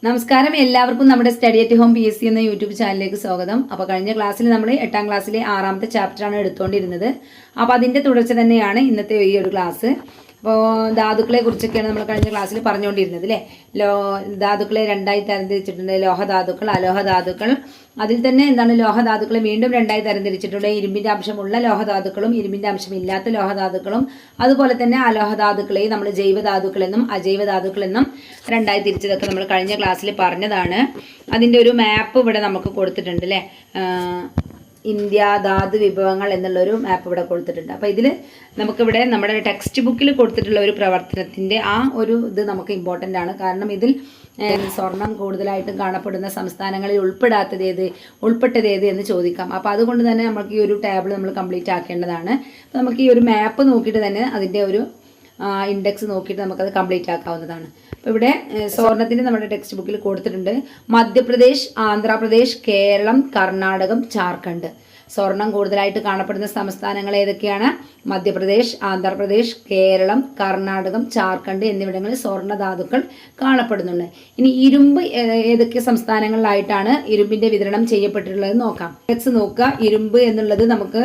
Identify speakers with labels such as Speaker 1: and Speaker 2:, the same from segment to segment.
Speaker 1: നമസ്കാരം, എല്ലാവർക്കും നമ്മുടെ സ്റ്റഡി അറ്റ് ഹോം PSC എന്ന യൂട്യൂബ് ചാനലിലേക്ക് സ്വാഗതം. അപ്പോൾ കഴിഞ്ഞ ക്ലാസ്സിൽ നമ്മൾ 8ാം ക്ലാസ്സിലെ 6ാമത്തെ ചാപ്റ്ററാണ് എടുത്തുകൊണ്ടിരുന്നത്. അപ്പോൾ അതിൻ്റെ തുടർച്ച തന്നെയാണ് ഇന്നത്തെ ഈ ഒരു ക്ലാസ്. അപ്പോൾ ധാതുക്കളെ കുറിച്ചൊക്കെയാണ് നമ്മൾ കഴിഞ്ഞ ക്ലാസ്സിൽ പറഞ്ഞുകൊണ്ടിരുന്നത് അല്ലേ. ധാതുക്കളെ രണ്ടായി തരംതിരിച്ചിട്ടുണ്ട്: ലോഹധാതുക്കൾ, അലോഹധാതുക്കൾ. അതിൽ തന്നെ എന്താണ്, ലോഹധാതുക്കളെ വീണ്ടും രണ്ടായി തരംതിരിച്ചിട്ടുണ്ട്: ഇരുമ്പിൻ്റെ അംശമുള്ള ലോഹധാതുക്കളും ഇരുമ്പിൻ്റെ അംശമില്ലാത്ത ലോഹധാതുക്കളും. അതുപോലെ തന്നെ അലോഹധാതുക്കളെയും നമ്മൾ ജൈവധാതുക്കളെന്നും അജൈവധാതുക്കളെന്നും രണ്ടായി തിരിച്ചതൊക്കെ നമ്മൾ കഴിഞ്ഞ ക്ലാസ്സിൽ പറഞ്ഞതാണ്. അതിൻ്റെ ഒരു മാപ്പ് ഇവിടെ നമുക്ക് കൊടുത്തിട്ടുണ്ട് അല്ലേ. ഇന്ത്യ ധാതു വിഭവങ്ങൾ എന്നുള്ളൊരു മാപ്പ് ഇവിടെ കൊടുത്തിട്ടുണ്ട്. അപ്പോൾ ഇതിൽ നമുക്കിവിടെ നമ്മുടെ ടെക്സ്റ്റ് ബുക്കിൽ കൊടുത്തിട്ടുള്ള ഒരു പ്രവർത്തനത്തിൻ്റെ ആ ഒരു ഇത് നമുക്ക് ഇമ്പോർട്ടൻ്റ് ആണ്. കാരണം ഇതിൽ സ്വർണം കൂടുതലായിട്ടും കാണപ്പെടുന്ന സംസ്ഥാനങ്ങളിൽ ഉൾപ്പെട്ടത് ഏത് എന്ന് ചോദിക്കാം. അപ്പോൾ അതുകൊണ്ട് തന്നെ നമുക്ക് ഈ ഒരു ടേബിൾ നമ്മൾ കംപ്ലീറ്റ് ആക്കേണ്ടതാണ്. അപ്പോൾ നമുക്ക് ഈ ഒരു മാപ്പ് നോക്കിയിട്ട് തന്നെ അതിൻ്റെ ഒരു ഇൻഡെക്സ് നോക്കിയിട്ട് നമുക്കത് കംപ്ലീറ്റ് ആക്കാവുന്നതാണ്. അപ്പോൾ ഇവിടെ സ്വർണത്തിൻ്റെ നമ്മുടെ ടെക്സ്റ്റ് ബുക്കിൽ കൊടുത്തിട്ടുണ്ട്: മധ്യപ്രദേശ്, ആന്ധ്രാപ്രദേശ്, കേരളം, കർണാടകം, ജാർഖണ്ഡ്. സ്വർണം കൂടുതലായിട്ട് കാണപ്പെടുന്ന സംസ്ഥാനങ്ങൾ ഏതൊക്കെയാണ്? മധ്യപ്രദേശ്, ആന്ധ്രാപ്രദേശ്, കേരളം, കർണാടകം, ജാർഖണ്ഡ് എന്നിവിടങ്ങളിൽ സ്വർണ്ണധാതുക്കൾ കാണപ്പെടുന്നുണ്ട്. ഇനി ഇരുമ്പ് ഏതൊക്കെ സംസ്ഥാനങ്ങളിലായിട്ടാണ് ഇരുമ്പിൻ്റെ വിതരണം ചെയ്യപ്പെട്ടിട്ടുള്ളത് നോക്കാം. ഇൻഡെക്സ് നോക്കുക. ഇരുമ്പ് എന്നുള്ളത് നമുക്ക്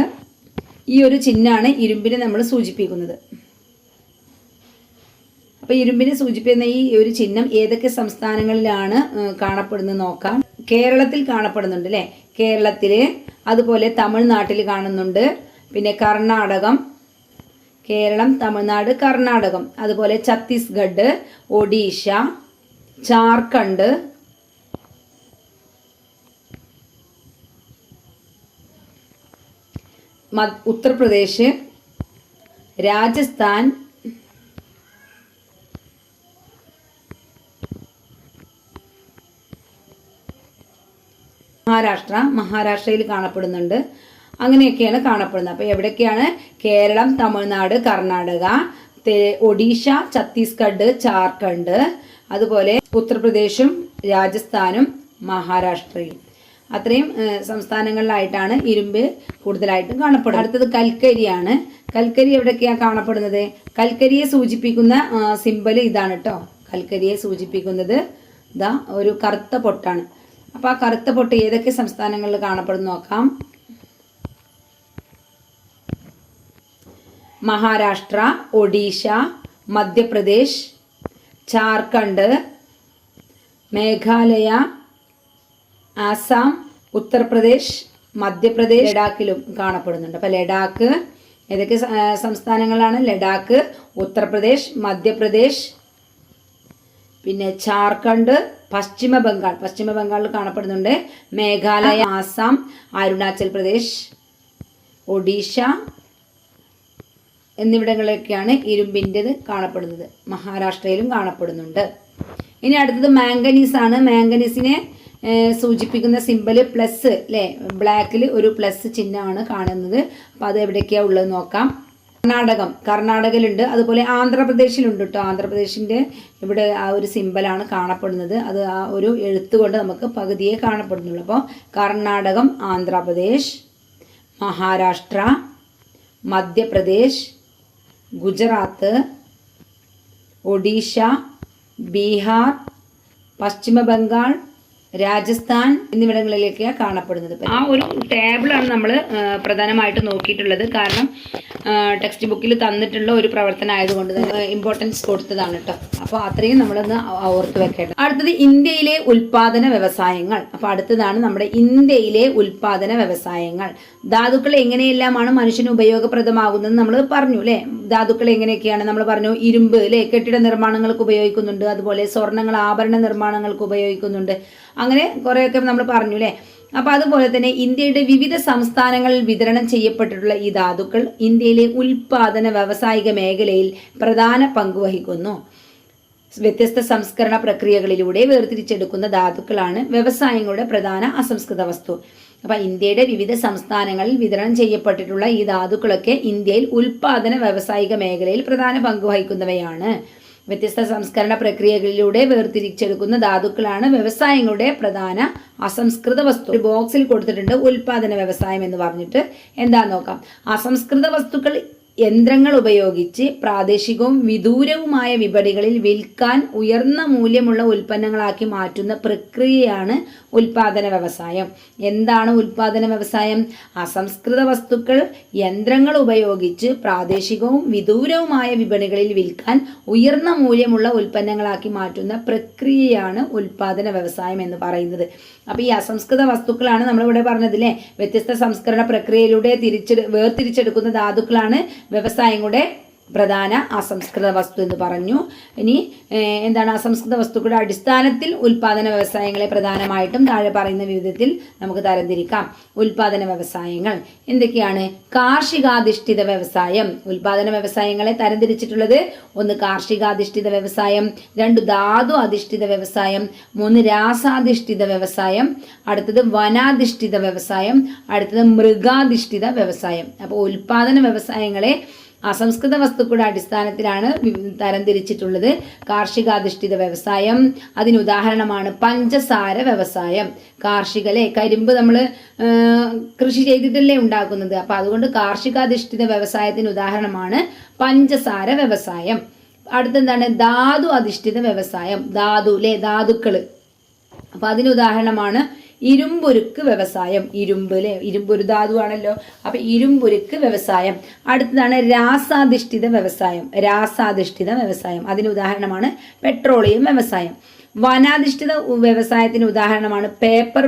Speaker 1: ഈ ഒരു ചിഹ്നമാണ് ഇരുമ്പിനെ നമ്മൾ സൂചിപ്പിക്കുന്നത്. അപ്പോൾ ഇരുമ്പിനെ സൂചിപ്പിക്കുന്ന ഈ ഒരു ചിഹ്നം ഏതൊക്കെ സംസ്ഥാനങ്ങളിലാണ് കാണപ്പെടുന്നത് നോക്കാം. കേരളത്തിൽ കാണപ്പെടുന്നുണ്ട് അല്ലേ. കേരളത്തിൽ, അതുപോലെ തമിഴ്നാട്ടിൽ കാണുന്നുണ്ട്. പിന്നെ കർണാടകം, കേരളം, തമിഴ്നാട്, കർണാടകം. അതുപോലെ ഛത്തീസ്ഗഡ്, ഒഡീഷ, ജാർഖണ്ഡ്, ഉത്തർപ്രദേശ്, രാജസ്ഥാൻ, മഹാരാഷ്ട്രയിൽ കാണപ്പെടുന്നുണ്ട്. അങ്ങനെയൊക്കെയാണ് കാണപ്പെടുന്നത്. അപ്പോൾ എവിടെയൊക്കെയാണ്? കേരളം, തമിഴ്നാട്, കർണാടക, ഒഡീഷ, ഛത്തീസ്ഗഡ്, ജാർഖണ്ഡ്, അതുപോലെ ഉത്തർപ്രദേശും രാജസ്ഥാനും മഹാരാഷ്ട്രയും. അത്രയും സംസ്ഥാനങ്ങളിലായിട്ടാണ് ഇരുമ്പ് കൂടുതലായിട്ടും കാണപ്പെടുന്നത്. അടുത്തത് കൽക്കരിയാണ്. കൽക്കരി എവിടെയൊക്കെയാണ് കാണപ്പെടുന്നത്? കൽക്കരിയെ സൂചിപ്പിക്കുന്ന സിമ്പൽ ഇതാണ് കേട്ടോ. കൽക്കരിയെ സൂചിപ്പിക്കുന്നത് ഇതാ ഒരു കറുത്ത പൊട്ടാണ്. അപ്പോൾ ആ കറുത്ത പൊട്ട് ഏതൊക്കെ സംസ്ഥാനങ്ങളിൽ കാണപ്പെടുന്നു നോക്കാം. മഹാരാഷ്ട്ര, ഒഡീഷ, മധ്യപ്രദേശ്, ജാർഖണ്ഡ്, മേഘാലയ, ആസാം, ഉത്തർപ്രദേശ്, മധ്യപ്രദേശ്, ലഡാക്കിലും കാണപ്പെടുന്നുണ്ട്. അപ്പോൾ ലഡാക്ക് ഏതൊക്കെ സംസ്ഥാനങ്ങളാണ്? ലഡാക്ക്, ഉത്തർപ്രദേശ്, മധ്യപ്രദേശ്, പിന്നെ ജാർഖണ്ഡ്, പശ്ചിമ ബംഗാളിൽ കാണപ്പെടുന്നുണ്ട്. മേഘാലയ, ആസാം, അരുണാചൽ പ്രദേശ്, ഒഡീഷ എന്നിവിടങ്ങളിലൊക്കെയാണ് ഇരുമ്പിൻ്റെത് കാണപ്പെടുന്നത്. മഹാരാഷ്ട്രയിലും കാണപ്പെടുന്നുണ്ട്. ഇനി അടുത്തത് മാംഗനീസ് ആണ്. മാംഗനീസിനെ സൂചിപ്പിക്കുന്ന സിമ്പൽ പ്ലസ് അല്ലേ. ബ്ലാക്കിൽ ഒരു പ്ലസ് ചിഹ്നമാണ് കാണുന്നത്. അപ്പോൾ അത് എവിടേക്കാണ് ഉള്ളത് നോക്കാം. കർണാടകയിലുണ്ട്. അതുപോലെ ആന്ധ്രാപ്രദേശിലുണ്ട് കേട്ടോ. ആന്ധ്രാപ്രദേശിൻ്റെ ഇവിടെ ആ ഒരു സിമ്പലാണ് കാണപ്പെടുന്നത്. അത് ആ ഒരു എഴുത്ത് കൊണ്ട് നമുക്ക് പകുതിയെ കാണപ്പെടുന്നുള്ളൂ. അപ്പോൾ കർണാടകം, ആന്ധ്രാപ്രദേശ്, മഹാരാഷ്ട്ര, മധ്യപ്രദേശ്, ഗുജറാത്ത്, ഒഡീഷ, ബീഹാർ, പശ്ചിമ ബംഗാൾ, രാജസ്ഥാൻ എന്നിവിടങ്ങളിലേക്കാണ് കാണപ്പെടുന്നത്. ആ ഒരു ടേബിളാണ് നമ്മൾ പ്രധാനമായിട്ട് നോക്കിയിട്ടുള്ളത്. കാരണം ടെക്സ്റ്റ് ബുക്കിൽ തന്നിട്ടുള്ള ഒരു പ്രവർത്തനം ആയതുകൊണ്ട് തന്നെ ഇമ്പോർട്ടൻസ് കൊടുത്തതാണ് കേട്ടോ. അപ്പോൾ അത്രയും നമ്മളൊന്ന് ഓർത്ത് വെക്കേണ്ടത്. അടുത്തത് ഇന്ത്യയിലെ ഉൽപാദന വ്യവസായങ്ങൾ. അപ്പോൾ അടുത്തതാണ് നമ്മുടെ ഇന്ത്യയിലെ ഉൽപാദന വ്യവസായങ്ങൾ. ധാതുക്കൾ എങ്ങനെയെല്ലാമാണ് മനുഷ്യന് ഉപയോഗപ്രദമാകുന്നത് നമ്മൾ പറഞ്ഞു അല്ലേ. ധാതുക്കൾ എങ്ങനെയൊക്കെയാണ് നമ്മൾ പറഞ്ഞു. ഇരുമ്പ് അല്ലേ, കെട്ടിട നിർമ്മാണങ്ങൾക്ക് ഉപയോഗിക്കുന്നുണ്ട്. അതുപോലെ സ്വർണ്ണങ്ങൾ ആഭരണ നിർമ്മാണങ്ങൾക്ക് ഉപയോഗിക്കുന്നുണ്ട്. അങ്ങനെ കുറേയൊക്കെ നമ്മൾ പറഞ്ഞു അല്ലേ. അപ്പോൾ അതുപോലെ തന്നെ ഇന്ത്യയുടെ വിവിധ സംസ്ഥാനങ്ങളിൽ വിതരണം ചെയ്യപ്പെട്ടിട്ടുള്ള ഈ ധാതുക്കൾ ഇന്ത്യയിലെ ഉൽപാദന വ്യാവസായിക മേഖലയിൽ പ്രധാന പങ്ക് വഹിക്കുന്നു. വ്യത്യസ്ത സംസ്കരണ പ്രക്രിയകളിലൂടെ വേർതിരിച്ചെടുക്കുന്ന ധാതുക്കളാണ് വ്യവസായങ്ങളുടെ പ്രധാന അസംസ്കൃത വസ്തു. അപ്പോൾ ഇന്ത്യയുടെ വിവിധ സംസ്ഥാനങ്ങളിൽ വിതരണം ചെയ്യപ്പെട്ടിട്ടുള്ള ഈ ധാതുക്കളൊക്കെ ഇന്ത്യയിൽ ഉൽപാദന വ്യാവസായിക മേഖലയിൽ പ്രധാന പങ്ക് വഹിക്കുന്നവയാണ്. വ്യത്യസ്ത സംസ്കരണ പ്രക്രിയകളിലൂടെ വേർതിരിച്ചെടുക്കുന്ന ധാതുക്കളാണ് വ്യവസായങ്ങളുടെ പ്രധാന അസംസ്കൃത വസ്തു. ഒരു ബോക്സിൽ കൊടുത്തിട്ടുണ്ട് ഉൽപാദന വ്യവസായം എന്ന് പറഞ്ഞിട്ട്. എന്താ നോക്കാം. അസംസ്കൃത വസ്തുക്കൾ യന്ത്രങ്ങൾ ഉപയോഗിച്ച് പ്രാദേശികവും വിദൂരവുമായ വിപണികളിൽ വിൽക്കാൻ ഉയർന്ന മൂല്യമുള്ള ഉൽപ്പന്നങ്ങളാക്കി മാറ്റുന്ന പ്രക്രിയയാണ് ഉൽപാദന വ്യവസായം. എന്താണ് ഉൽപാദന വ്യവസായം? അസംസ്കൃത വസ്തുക്കൾ യന്ത്രങ്ങൾ ഉപയോഗിച്ച് പ്രാദേശികവും വിദൂരവുമായ വിപണികളിൽ വിൽക്കാൻ ഉയർന്ന മൂല്യമുള്ള ഉൽപ്പന്നങ്ങളാക്കി മാറ്റുന്ന പ്രക്രിയയാണ് ഉൽപാദന വ്യവസായം എന്ന് പറയുന്നത്. അപ്പോൾ ഈ അസംസ്കൃത വസ്തുക്കളാണ് നമ്മളിവിടെ പറഞ്ഞതില്ലേ, വ്യത്യസ്ത സംസ്കരണ പ്രക്രിയയിലൂടെ വേർതിരിച്ചെടുക്കുന്ന ധാതുക്കളാണ് വ്യവസായങ്ങളുടെ പ്രധാന അസംസ്കൃത വസ്തു എന്ന് പറഞ്ഞു. ഇനി എന്താണ് അസംസ്കൃത വസ്തുക്കളുടെ അടിസ്ഥാനത്തിൽ ഉൽപാദന വ്യവസായങ്ങളെ പ്രധാനമായിട്ടും താഴെ പറയുന്ന വിധത്തിൽ നമുക്ക് തരംതിരിക്കാം. ഉൽപാദന വ്യവസായങ്ങൾ എന്തൊക്കെയാണ്? കാർഷികാധിഷ്ഠിത വ്യവസായം. ഉൽപാദന വ്യവസായങ്ങളെ തരംതിരിച്ചിട്ടുള്ളത്: 1 കാർഷികാധിഷ്ഠിത വ്യവസായം, 2 ധാതു അധിഷ്ഠിത വ്യവസായം, 3 രാസാധിഷ്ഠിത വ്യവസായം, അടുത്തത് വനാധിഷ്ഠിത വ്യവസായം, അടുത്തത് മൃഗാധിഷ്ഠിത വ്യവസായം. അപ്പോൾ ഉൽപാദന വ്യവസായങ്ങളെ അസംസ്കൃത വസ്തുക്കളുടെ അടിസ്ഥാനത്തിലാണ് തരംതിരിച്ചിട്ടുള്ളത്. കാർഷികാധിഷ്ഠിത വ്യവസായം, അതിനുദാഹരണമാണ് പഞ്ചസാര വ്യവസായം. കരിമ്പ് നമ്മൾ കൃഷി ചെയ്തിട്ടല്ലേ ഉണ്ടാക്കുന്നത്. അപ്പോൾ അതുകൊണ്ട് കാർഷികാധിഷ്ഠിത വ്യവസായത്തിന് ഉദാഹരണമാണ് പഞ്ചസാര വ്യവസായം. അടുത്തെന്താണ്? ധാതു അധിഷ്ഠിത വ്യവസായം. ധാതുക്കൾ. അപ്പോൾ അതിനുദാഹരണമാണ് ഇരുമ്പുരുക്ക് വ്യവസായം. ഇരുമ്പ് ഒരു ധാതുവാണല്ലോ. അപ്പൊ ഇരുമ്പുരുക്ക് വ്യവസായം. അടുത്തതാണ് രാസാധിഷ്ഠിത വ്യവസായം. അതിന് ഉദാഹരണമാണ് പെട്രോളിയം വ്യവസായം. വനാധിഷ്ഠിത വ്യവസായത്തിന് ഉദാഹരണമാണ് പേപ്പർ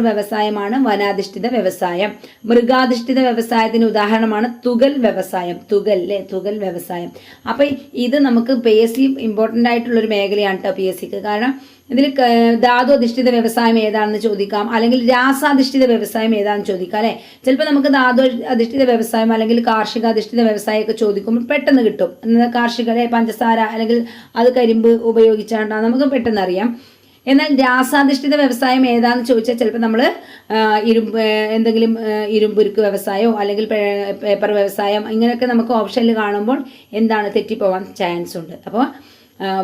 Speaker 1: വ്യവസായമാണ് വനാധിഷ്ഠിത വ്യവസായം. മൃഗാധിഷ്ഠിത വ്യവസായത്തിന് ഉദാഹരണമാണ് തുകൽ വ്യവസായം. അപ്പൊ ഇത് നമുക്ക് PSC ഇമ്പോർട്ടൻ്റ് ആയിട്ടുള്ളൊരു മേഖലയാണ് കേട്ടോ PSCക്ക്. കാരണം ഇതിൽ ധാതു അധിഷ്ഠിത വ്യവസായം ഏതാണെന്ന് ചോദിക്കാം, അല്ലെങ്കിൽ രാസാധിഷ്ഠിത വ്യവസായം ഏതാണെന്ന് ചോദിക്കാം അല്ലെ. ചിലപ്പോൾ നമുക്ക് ധാതു അധിഷ്ഠിത വ്യവസായം അല്ലെങ്കിൽ കാർഷികാധിഷ്ഠിത വ്യവസായമൊക്കെ ചോദിക്കുമ്പോൾ പെട്ടെന്ന് കിട്ടും. പഞ്ചസാര അല്ലെങ്കിൽ അത് കരിമ്പ് ഉപയോഗിച്ചാണ്ടാണ് നമുക്ക് പെട്ടെന്ന് അറിയാം. എന്നാൽ രാസാധിഷ്ഠിത വ്യവസായം ഏതാണെന്ന് ചോദിച്ചാൽ ചിലപ്പോൾ നമ്മൾ ഇരുമ്പുരുക്ക് വ്യവസായമോ അല്ലെങ്കിൽ പേപ്പർ വ്യവസായം ഇങ്ങനെയൊക്കെ നമുക്ക് ഓപ്ഷനിൽ കാണുമ്പോൾ തെറ്റിപ്പോവാൻ ചാൻസ് ഉണ്ട്. അപ്പോൾ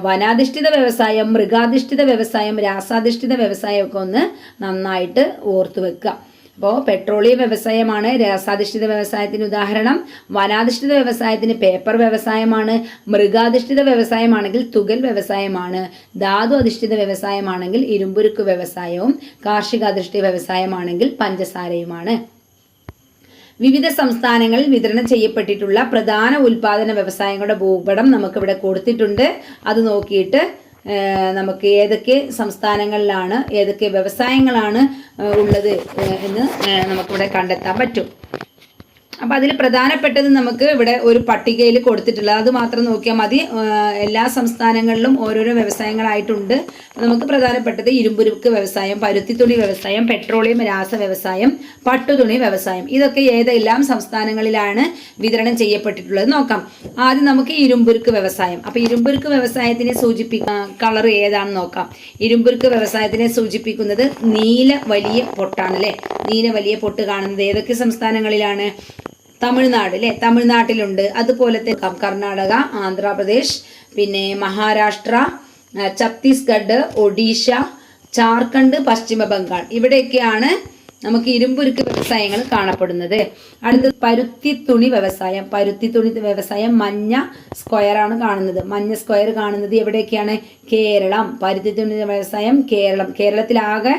Speaker 1: വനാധിഷ്ഠിത വ്യവസായം, മൃഗാധിഷ്ഠിത വ്യവസായം, രാസാധിഷ്ഠിത വ്യവസായമൊക്കെ ഒന്ന് നന്നായിട്ട് ഓർത്തു വെക്കുക. അപ്പോൾ പെട്രോളിയം വ്യവസായമാണ് രാസാധിഷ്ഠിത വ്യവസായത്തിന് ഉദാഹരണം. വനാധിഷ്ഠിത വ്യവസായത്തിന് പേപ്പർ വ്യവസായമാണ്. മൃഗാധിഷ്ഠിത വ്യവസായമാണെങ്കിൽ തുകൽ വ്യവസായമാണ്. ധാതു അധിഷ്ഠിത വ്യവസായമാണെങ്കിൽ ഇരുമ്പുരുക്ക് വ്യവസായവും കാർഷികാധിഷ്ഠിത വ്യവസായമാണെങ്കിൽ പഞ്ചസാരയുമാണ്. വിവിധ സംസ്ഥാനങ്ങളിൽ വിതരണം ചെയ്യപ്പെട്ടിട്ടുള്ള പ്രധാന ഉൽപാദന വ്യവസായങ്ങളുടെ ഭൂപടം നമുക്കിവിടെ കൊടുത്തിട്ടുണ്ട്. അത് നോക്കിയിട്ട് നമുക്ക് ഏതൊക്കെ സംസ്ഥാനങ്ങളിലാണ് ഏതൊക്കെ വ്യവസായങ്ങളാണ് ഉള്ളത് എന്ന് നമുക്കിവിടെ കണ്ടെത്താൻ പറ്റും. അപ്പം അതിൽ പ്രധാനപ്പെട്ടത് നമുക്ക് ഇവിടെ ഒരു പട്ടികയിൽ കൊടുത്തിട്ടുള്ളത് അത് മാത്രം നോക്കിയാൽ മതി. എല്ലാ സംസ്ഥാനങ്ങളിലും ഓരോരോ വ്യവസായങ്ങളായിട്ടുണ്ട്. നമുക്ക് പ്രധാനപ്പെട്ടത് ഇരുമ്പുരുക്ക് വ്യവസായം, പരുത്തിത്തുണി വ്യവസായം, പെട്രോളിയം രാസ വ്യവസായം, പട്ടുതുണി വ്യവസായം. ഇതൊക്കെ ഏതെല്ലാം സംസ്ഥാനങ്ങളിലാണ് വിതരണം ചെയ്യപ്പെട്ടിട്ടുള്ളത് നോക്കാം. ആദ്യം നമുക്ക് ഇരുമ്പുരുക്ക് വ്യവസായം. അപ്പം ഇരുമ്പുരുക്ക് വ്യവസായത്തിനെ കളർ ഏതാണെന്ന് നോക്കാം. ഇരുമ്പുരുക്ക് വ്യവസായത്തിനെ സൂചിപ്പിക്കുന്നത് നീല വലിയ പൊട്ടാണ് അല്ലേ. നീല വലിയ പൊട്ട് കാണുന്നത് ഏതൊക്കെ സംസ്ഥാനങ്ങളിലാണ്? തമിഴ്നാട് അല്ലേ, തമിഴ്നാട്ടിലുണ്ട്. അതുപോലത്തെ കർണാടക, ആന്ധ്രാപ്രദേശ്, പിന്നെ മഹാരാഷ്ട്ര, ഛത്തീസ്ഗഡ്, ഒഡീഷ, ജാർഖണ്ഡ്, പശ്ചിമ ബംഗാൾ. ഇവിടെയൊക്കെയാണ് നമുക്ക് ഇരുമ്പുരുക്ക് വ്യവസായങ്ങൾ കാണപ്പെടുന്നത്. അടുത്തത് പരുത്തിത്തുണി വ്യവസായം. മഞ്ഞ സ്ക്വയറാണ് കാണുന്നത്. മഞ്ഞ സ്ക്വയർ കാണുന്നത് എവിടെയൊക്കെയാണ്? കേരളം. പരുത്തിത്തുണി വ്യവസായം കേരളത്തിലാകെ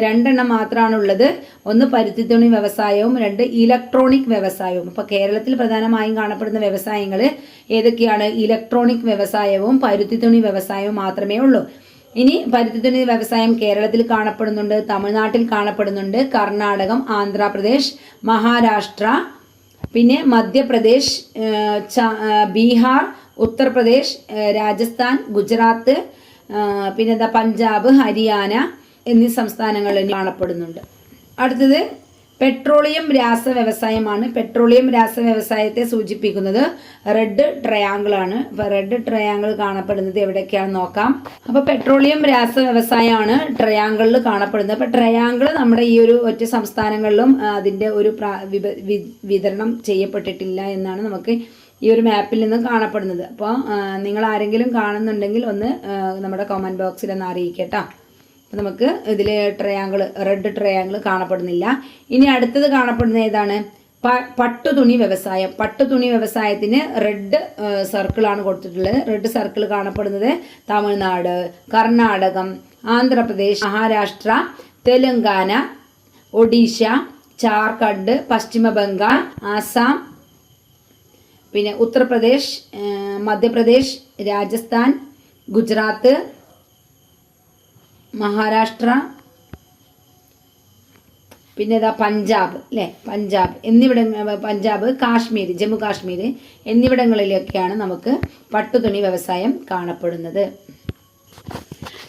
Speaker 1: 2 മാത്രമാണ് ഉള്ളത്. ഒന്ന് പരുത്തിത്തുണി വ്യവസായവും 2 ഇലക്ട്രോണിക് വ്യവസായവും. അപ്പോൾ കേരളത്തിൽ പ്രധാനമായും കാണപ്പെടുന്ന വ്യവസായങ്ങൾ ഏതൊക്കെയാണ്? ഇലക്ട്രോണിക് വ്യവസായവും പരുത്തിത്തുണി വ്യവസായവും മാത്രമേ ഉള്ളൂ. ഇനി പരുത്തിത്തുണി വ്യവസായം കേരളത്തിൽ കാണപ്പെടുന്നുണ്ട്, തമിഴ്നാട്ടിൽ കാണപ്പെടുന്നുണ്ട്, കർണാടകം, ആന്ധ്രാപ്രദേശ്, മഹാരാഷ്ട്ര, പിന്നെ മധ്യപ്രദേശ്, ബീഹാർ, ഉത്തർപ്രദേശ്, രാജസ്ഥാൻ, ഗുജറാത്ത്, പിന്നെ പഞ്ചാബ്, ഹരിയാന എന്നീ സംസ്ഥാനങ്ങളിൽ കാണപ്പെടുന്നുണ്ട്. അടുത്തത് പെട്രോളിയം രാസ വ്യവസായമാണ്. പെട്രോളിയം രാസ വ്യവസായത്തെ സൂചിപ്പിക്കുന്നത് റെഡ് ട്രയാങ്കിൾ ആണ്. അപ്പോൾ റെഡ് ട്രയാങ്കിൾ കാണപ്പെടുന്നത് എവിടെയൊക്കെയാണെന്ന് നോക്കാം. അപ്പോൾ പെട്രോളിയം രാസ വ്യവസായമാണ് ട്രയാങ്കിളിൽ കാണപ്പെടുന്നത്. അപ്പോൾ ട്രയാങ്കിൾ നമ്മുടെ ഈ ഒരു ഒറ്റ സംസ്ഥാനങ്ങളിലും അതിൻ്റെ ഒരു വിതരണം ചെയ്യപ്പെട്ടിട്ടില്ല എന്നാണ് നമുക്ക് ഈ ഒരു മാപ്പിൽ നിന്ന് കാണപ്പെടുന്നത്. അപ്പോൾ നിങ്ങൾ ആരെങ്കിലും കാണുന്നുണ്ടെങ്കിൽ ഒന്ന് നമ്മുടെ കമൻറ്റ് ബോക്സിൽ ഒന്ന് അറിയിക്കട്ടോ. നമുക്ക് ഇതിൽ റെഡ് ട്രയാങ്കിൾ കാണപ്പെടുന്നില്ല. ഇനി അടുത്തത് കാണപ്പെടുന്നത് ഏതാണ്? പട്ടുതുണി വ്യവസായം. പട്ടുതുണി വ്യവസായത്തിന് റെഡ് സർക്കിളാണ് കൊടുത്തിട്ടുള്ളത്. റെഡ് സർക്കിൾ കാണപ്പെടുന്നത് തമിഴ്നാട്, കർണാടകം, ആന്ധ്രാപ്രദേശ്, മഹാരാഷ്ട്ര, തെലങ്കാന, ഒഡീഷ, ജാർഖണ്ഡ്, പശ്ചിമ ബംഗാൾ, ആസാം, പിന്നെ ഉത്തർപ്രദേശ്, മധ്യപ്രദേശ്, രാജസ്ഥാൻ, ഗുജറാത്ത്, മഹാരാഷ്ട്ര, പിന്നെ പഞ്ചാബ് അല്ലേ, പഞ്ചാബ്, കാശ്മീർ, ജമ്മു കാശ്മീർ എന്നിവിടങ്ങളിലൊക്കെയാണ് നമുക്ക് പട്ടുതുണി വ്യവസായം കാണപ്പെടുന്നത്.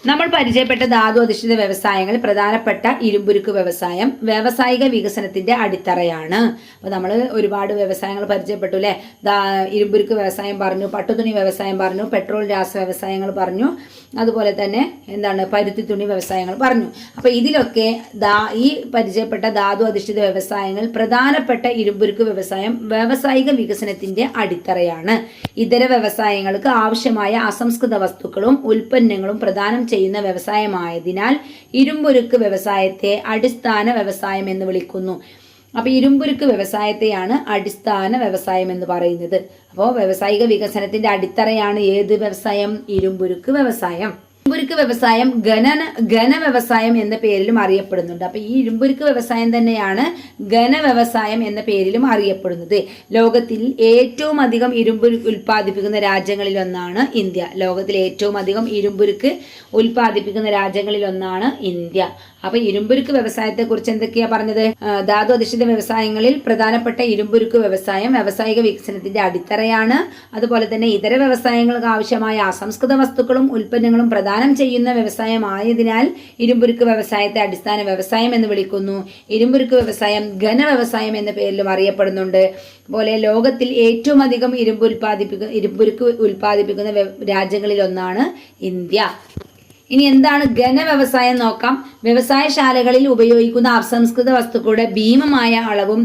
Speaker 1: നമ്മൾ പരിചയപ്പെട്ട ധാതു അധിഷ്ഠിത വ്യവസായങ്ങൾ പ്രധാനപ്പെട്ട ഇരുമ്പുരുക്ക് വ്യവസായം വ്യാവസായിക വികസനത്തിന്റെ അടിത്തറയാണ്. അപ്പോൾ നമ്മൾ ഒരുപാട് വ്യവസായങ്ങൾ പരിചയപ്പെട്ടു അല്ലേ. ഇരുമ്പുരുക്ക് വ്യവസായം പറഞ്ഞു, പട്ടുതുണി വ്യവസായം പറഞ്ഞു, പെട്രോൾ രാസ വ്യവസായങ്ങൾ പറഞ്ഞു, അതുപോലെ തന്നെ പരുത്തി തുണി വ്യവസായങ്ങൾ പറഞ്ഞു. അപ്പോൾ ഇതിലൊക്കെ ഈ പരിചയപ്പെട്ട ധാതു അധിഷ്ഠിത വ്യവസായങ്ങൾ പ്രധാനപ്പെട്ട ഇരുമ്പുരുക്ക് വ്യവസായം വ്യാവസായിക വികസനത്തിന്റെ അടിത്തറയാണ്. ഇതര വ്യവസായങ്ങൾക്ക് ആവശ്യമായ അസംസ്കൃത വസ്തുക്കളും ഉൽപ്പന്നങ്ങളും പ്രദാനം ചെയ്യുന്ന വ്യവസായമായതിനാൽ ഇരുമ്പുരുക്ക് വ്യവസായത്തെ അടിസ്ഥാന വ്യവസായം എന്ന് വിളിക്കുന്നു. അപ്പോൾ ഇരുമ്പുരുക്ക് വ്യവസായത്തെയാണ് അടിസ്ഥാന വ്യവസായം എന്ന് പറയുന്നത്. അപ്പോൾ വ്യാവസായിക വികസനത്തിന്റെ അടിത്തറയാണ് ഏത് വ്യവസായം? ഇരുമ്പുരുക്ക് വ്യവസായം. ഇരുമ്പുരുക്ക് വ്യവസായം ഘന വ്യവസായം എന്ന പേരിലും അറിയപ്പെടുന്നുണ്ട്. അപ്പൊ ഈ ഇരുമ്പുരുക്ക് വ്യവസായം തന്നെയാണ് ഘന വ്യവസായം എന്ന പേരിലും അറിയപ്പെടുന്നത്. ലോകത്തിൽ ഏറ്റവും അധികം ഇരുമ്പുരുക്ക് ഉൽപ്പാദിപ്പിക്കുന്ന രാജ്യങ്ങളിൽ ഒന്നാണ് ഇന്ത്യ. ലോകത്തിൽ ഏറ്റവും അധികം ഇരുമ്പുരുക്ക് ഉൽപ്പാദിപ്പിക്കുന്ന രാജ്യങ്ങളിൽ ഒന്നാണ് ഇന്ത്യ. അപ്പൊ ഇരുമ്പുരുക്ക് വ്യവസായത്തെ കുറിച്ച് എന്തൊക്കെയാ പറഞ്ഞത്? ധാതു അധിഷ്ഠിത വ്യവസായങ്ങളിൽ പ്രധാനപ്പെട്ട ഇരുമ്പുരുക്ക് വ്യവസായം വ്യാവസായിക വികസനത്തിന്റെ അടിത്തറയാണ്. അതുപോലെ തന്നെ ഇതര വ്യവസായങ്ങൾക്ക് ആവശ്യമായ അസംസ്കൃത വസ്തുക്കളും ഉൽപ്പന്നങ്ങളും പ്രദാനം ചെയ്യുന്ന വ്യവസായമായതിനാൽ ഇരുമ്പുരുക്ക് വ്യവസായത്തെ അടിസ്ഥാന വ്യവസായം എന്ന് വിളിക്കുന്നു. ഇരുമ്പുരുക്ക് വ്യവസായം ഘന വ്യവസായം എന്ന പേരിലും അറിയപ്പെടുന്നുണ്ട്. അതുപോലെ ലോകത്തിൽ ഏറ്റവും അധികം ഇരുമ്പുരുക്ക് ഉൽപ്പാദിപ്പിക്കുന്ന രാജ്യങ്ങളിൽ ഒന്നാണ് ഇന്ത്യ. ഇനി എന്താണ് ഘന വ്യവസായം നോക്കാം. വ്യവസായശാലകളിൽ ഉപയോഗിക്കുന്ന അസംസ്കൃത വസ്തുക്കളുടെ ഭീമമായ അളവും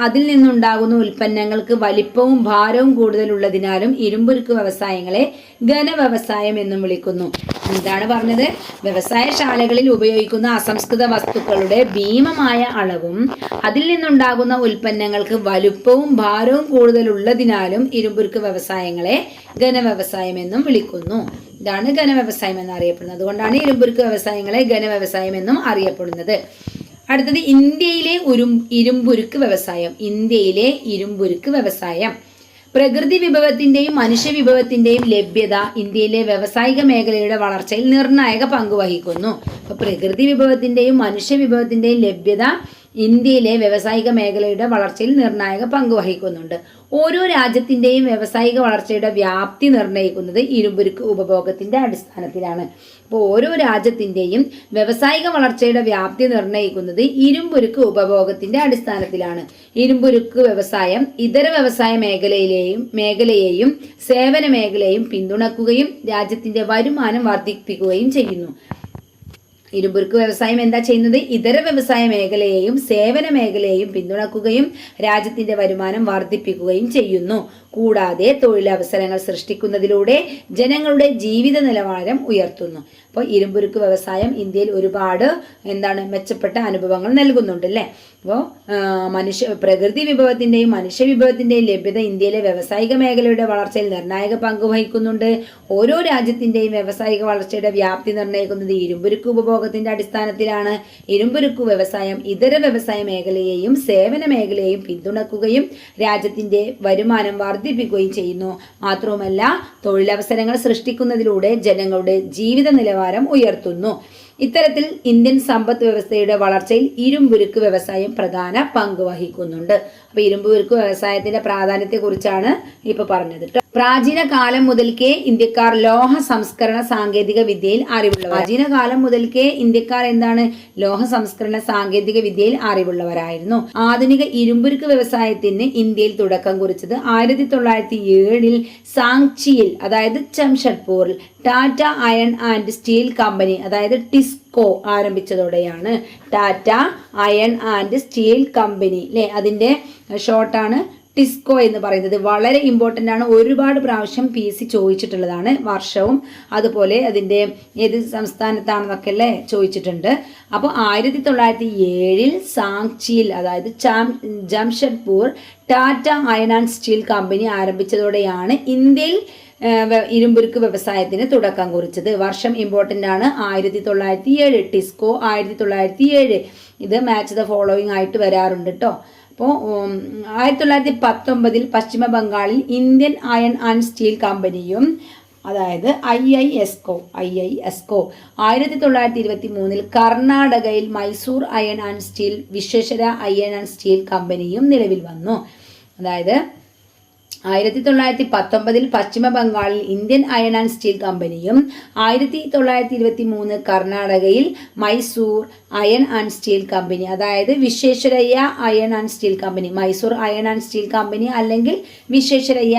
Speaker 1: അതിൽ നിന്നുണ്ടാകുന്ന ഉൽപ്പന്നങ്ങൾക്ക് വലിപ്പവും ഭാരവും കൂടുതലുള്ളതിനാലും ഇരുമ്പുരുക്ക് വ്യവസായങ്ങളെ ഘന വ്യവസായം എന്നും വിളിക്കുന്നു. എന്താണ് പറഞ്ഞത്? വ്യവസായശാലകളിൽ ഉപയോഗിക്കുന്ന അസംസ്കൃത വസ്തുക്കളുടെ ഭീമമായ അളവും അതിൽ നിന്നുണ്ടാകുന്ന ഉൽപ്പന്നങ്ങൾക്ക് വലുപ്പവും ഭാരവും കൂടുതലുള്ളതിനാലും ഇരുമ്പുരുക്ക് വ്യവസായങ്ങളെ ഘന വ്യവസായം എന്നും വിളിക്കുന്നു. ഇതാണ് ഘന വ്യവസായം എന്നറിയപ്പെടുന്നത്. അതുകൊണ്ടാണ് ഇരുമ്പുരുക്ക് വ്യവസായങ്ങളെ ഘന വ്യവസായം എന്നും അറിയപ്പെടുന്നത്. അടുത്തത് ഇന്ത്യയിലെ ഇരുമ്പുരുക്ക് വ്യവസായം. ഇന്ത്യയിലെ ഇരുമ്പുരുക്ക് വ്യവസായം പ്രകൃതി വിഭവത്തിന്റെയും മനുഷ്യ വിഭവത്തിന്റെയും ലഭ്യത ഇന്ത്യയിലെ വ്യാവസായിക മേഖലയുടെ വളർച്ചയിൽ നിർണായക പങ്ക് വഹിക്കുന്നു. അപ്പൊ പ്രകൃതി വിഭവത്തിന്റെയും മനുഷ്യ വിഭവത്തിന്റെയും ലഭ്യത ഇന്ത്യയിലെ വ്യാവസായിക മേഖലയുടെ വളർച്ചയിൽ നിർണായക പങ്ക് വഹിക്കുന്നുണ്ട്. ഓരോ രാജ്യത്തിന്റെയും വ്യാവസായിക വളർച്ചയുടെ വ്യാപ്തി നിർണ്ണയിക്കുന്നത് ഇരുമ്പുരുക്ക് ഉപഭോഗത്തിന്റെ അടിസ്ഥാനത്തിലാണ്. അപ്പോൾ ഓരോ രാജ്യത്തിന്റെയും വ്യാവസായിക വളർച്ചയുടെ വ്യാപ്തി നിർണ്ണയിക്കുന്നത് ഇരുമ്പുരുക്ക് ഉപഭോഗത്തിന്റെ അടിസ്ഥാനത്തിലാണ്. ഇരുമ്പുരുക്ക് വ്യവസായം ഇതര വ്യവസായ മേഖലയെയും സേവന മേഖലയെയും പിന്തുണക്കുകയും രാജ്യത്തിന്റെ വരുമാനം വർദ്ധിപ്പിക്കുകയും ചെയ്യുന്നു. ഇരുമ്പുരുക്ക് വ്യവസായം എന്താ ചെയ്യുന്നത്? ഇതര വ്യവസായ മേഖലയെയും സേവന മേഖലയെയും പിന്തുണക്കുകയും രാജ്യത്തിന്റെ വരുമാനം വർദ്ധിപ്പിക്കുകയും ചെയ്യുന്നു. കൂടാതെ തൊഴിലവസരങ്ങൾ സൃഷ്ടിക്കുന്നതിലൂടെ ജനങ്ങളുടെ ജീവിത നിലവാരം ഉയർത്തുന്നു. അപ്പോൾ ഇരുമ്പുരുക്ക് വ്യവസായം ഇന്ത്യയിൽ ഒരുപാട് മെച്ചപ്പെട്ട അനുഭവങ്ങൾ നൽകുന്നുണ്ട് അല്ലേ. അപ്പോൾ പ്രകൃതി വിഭവത്തിന്റെയും മനുഷ്യ വിഭവത്തിന്റെയും ലഭ്യത ഇന്ത്യയിലെ വ്യാവസായിക മേഖലയുടെ വളർച്ചയിൽ നിർണായക പങ്ക് വഹിക്കുന്നുണ്ട്. ഓരോ രാജ്യത്തിന്റെയും വ്യാവസായിക വളർച്ചയുടെ വ്യാപ്തി നിർണ്ണയിക്കുന്നത് ഇരുമ്പുരുക്ക് ഉപഭോഗത്തിന്റെ അടിസ്ഥാനത്തിലാണ്. ഇരുമ്പുരുക്ക് വ്യവസായം ഇതര വ്യവസായ മേഖലയെയും സേവന മേഖലയെയും പിന്തുണക്കുകയും രാജ്യത്തിന്റെ വരുമാനം വർദ്ധിപ്പിക്കുകയും ചെയ്യുന്നു. മാത്രവുമല്ല തൊഴിലവസരങ്ങൾ സൃഷ്ടിക്കുന്നതിലൂടെ ജനങ്ങളുടെ ജീവിത നിലവാരം ഉയർത്തുന്നു. ഇത്തരത്തിൽ ഇന്ത്യൻ സമ്പദ് വ്യവസ്ഥയുടെ വളർച്ചയിൽ ഇരുമ്പുരുക്ക് വ്യവസായം പ്രധാന പങ്ക് വഹിക്കുന്നുണ്ട്. അപ്പൊ ഇരുമ്പുരുക്ക് വ്യവസായത്തിന്റെ പ്രാധാന്യത്തെ കുറിച്ചാണ് ഇപ്പൊ പറഞ്ഞത്. പ്രാചീന കാലം മുതൽക്കേ ഇന്ത്യക്കാർ ലോഹ സംസ്കരണ സാങ്കേതിക വിദ്യയിൽ അറിവുള്ളവർ. പ്രാചീന കാലം മുതൽക്കേ ഇന്ത്യക്കാർ ലോഹ സംസ്കരണ സാങ്കേതിക വിദ്യയിൽ അറിവുള്ളവരായിരുന്നു. ആധുനിക ഇരുമ്പുരുക്ക് വ്യവസായത്തിന് ഇന്ത്യയിൽ തുടക്കം കുറിച്ചത് 1907 സാങ്ചിയിൽ, അതായത് ജംഷഡ്പൂരിൽ Tata iron and steel company, അതായത് ടിസ്കോ ആരംഭിച്ചതോടെയാണ്. Tata iron and steel company അല്ലെ, അതിന്റെ ഷോർട്ടാണ് ടിസ്കോ എന്ന് പറയുന്നത് വളരെ ഇമ്പോർട്ടൻ്റ് ആണ്. ഒരുപാട് പ്രാവശ്യം PSC ചോദിച്ചിട്ടുള്ളതാണ്. വർഷവും അതുപോലെ അതിൻ്റെ ഏത് സംസ്ഥാനത്താണെന്നൊക്കെ അല്ലേ ചോദിച്ചിട്ടുണ്ട്. അപ്പോൾ 1907 സാങ്ചിയിൽ, അതായത് Jamshedpur Tata iron and steel company ആരംഭിച്ചതോടെയാണ് ഇന്ത്യയിൽ ഇരുമ്പുരുക്ക് വ്യവസായത്തിന് തുടക്കം കുറിച്ചത്. വർഷം ഇമ്പോർട്ടൻ്റ് ആണ്, 1907. ടിസ്കോ 1907. ഇത് മാച്ച് ദ ഫോളോയിങ് ആയിട്ട് വരാറുണ്ട് കേട്ടോ. അപ്പോൾ 1919 പശ്ചിമ ബംഗാളിൽ ഇന്ത്യൻ അയൺ ആൻഡ് സ്റ്റീൽ കമ്പനിയും, അതായത് IISCO 1923 കർണാടകയിൽ Mysore iron and steel, Vishweshwara iron and steel കമ്പനിയും നിലവിൽ വന്നു. അതായത് 1919 പശ്ചിമ ബംഗാളിൽ ഇന്ത്യൻ അയൺ ആൻഡ് സ്റ്റീൽ കമ്പനിയും 1923 കർണാടകയിൽ Mysore iron and steel company, അതായത് Visvesvaraya iron and steel company, Mysore iron and steel company അല്ലെങ്കിൽ Visvesvaraya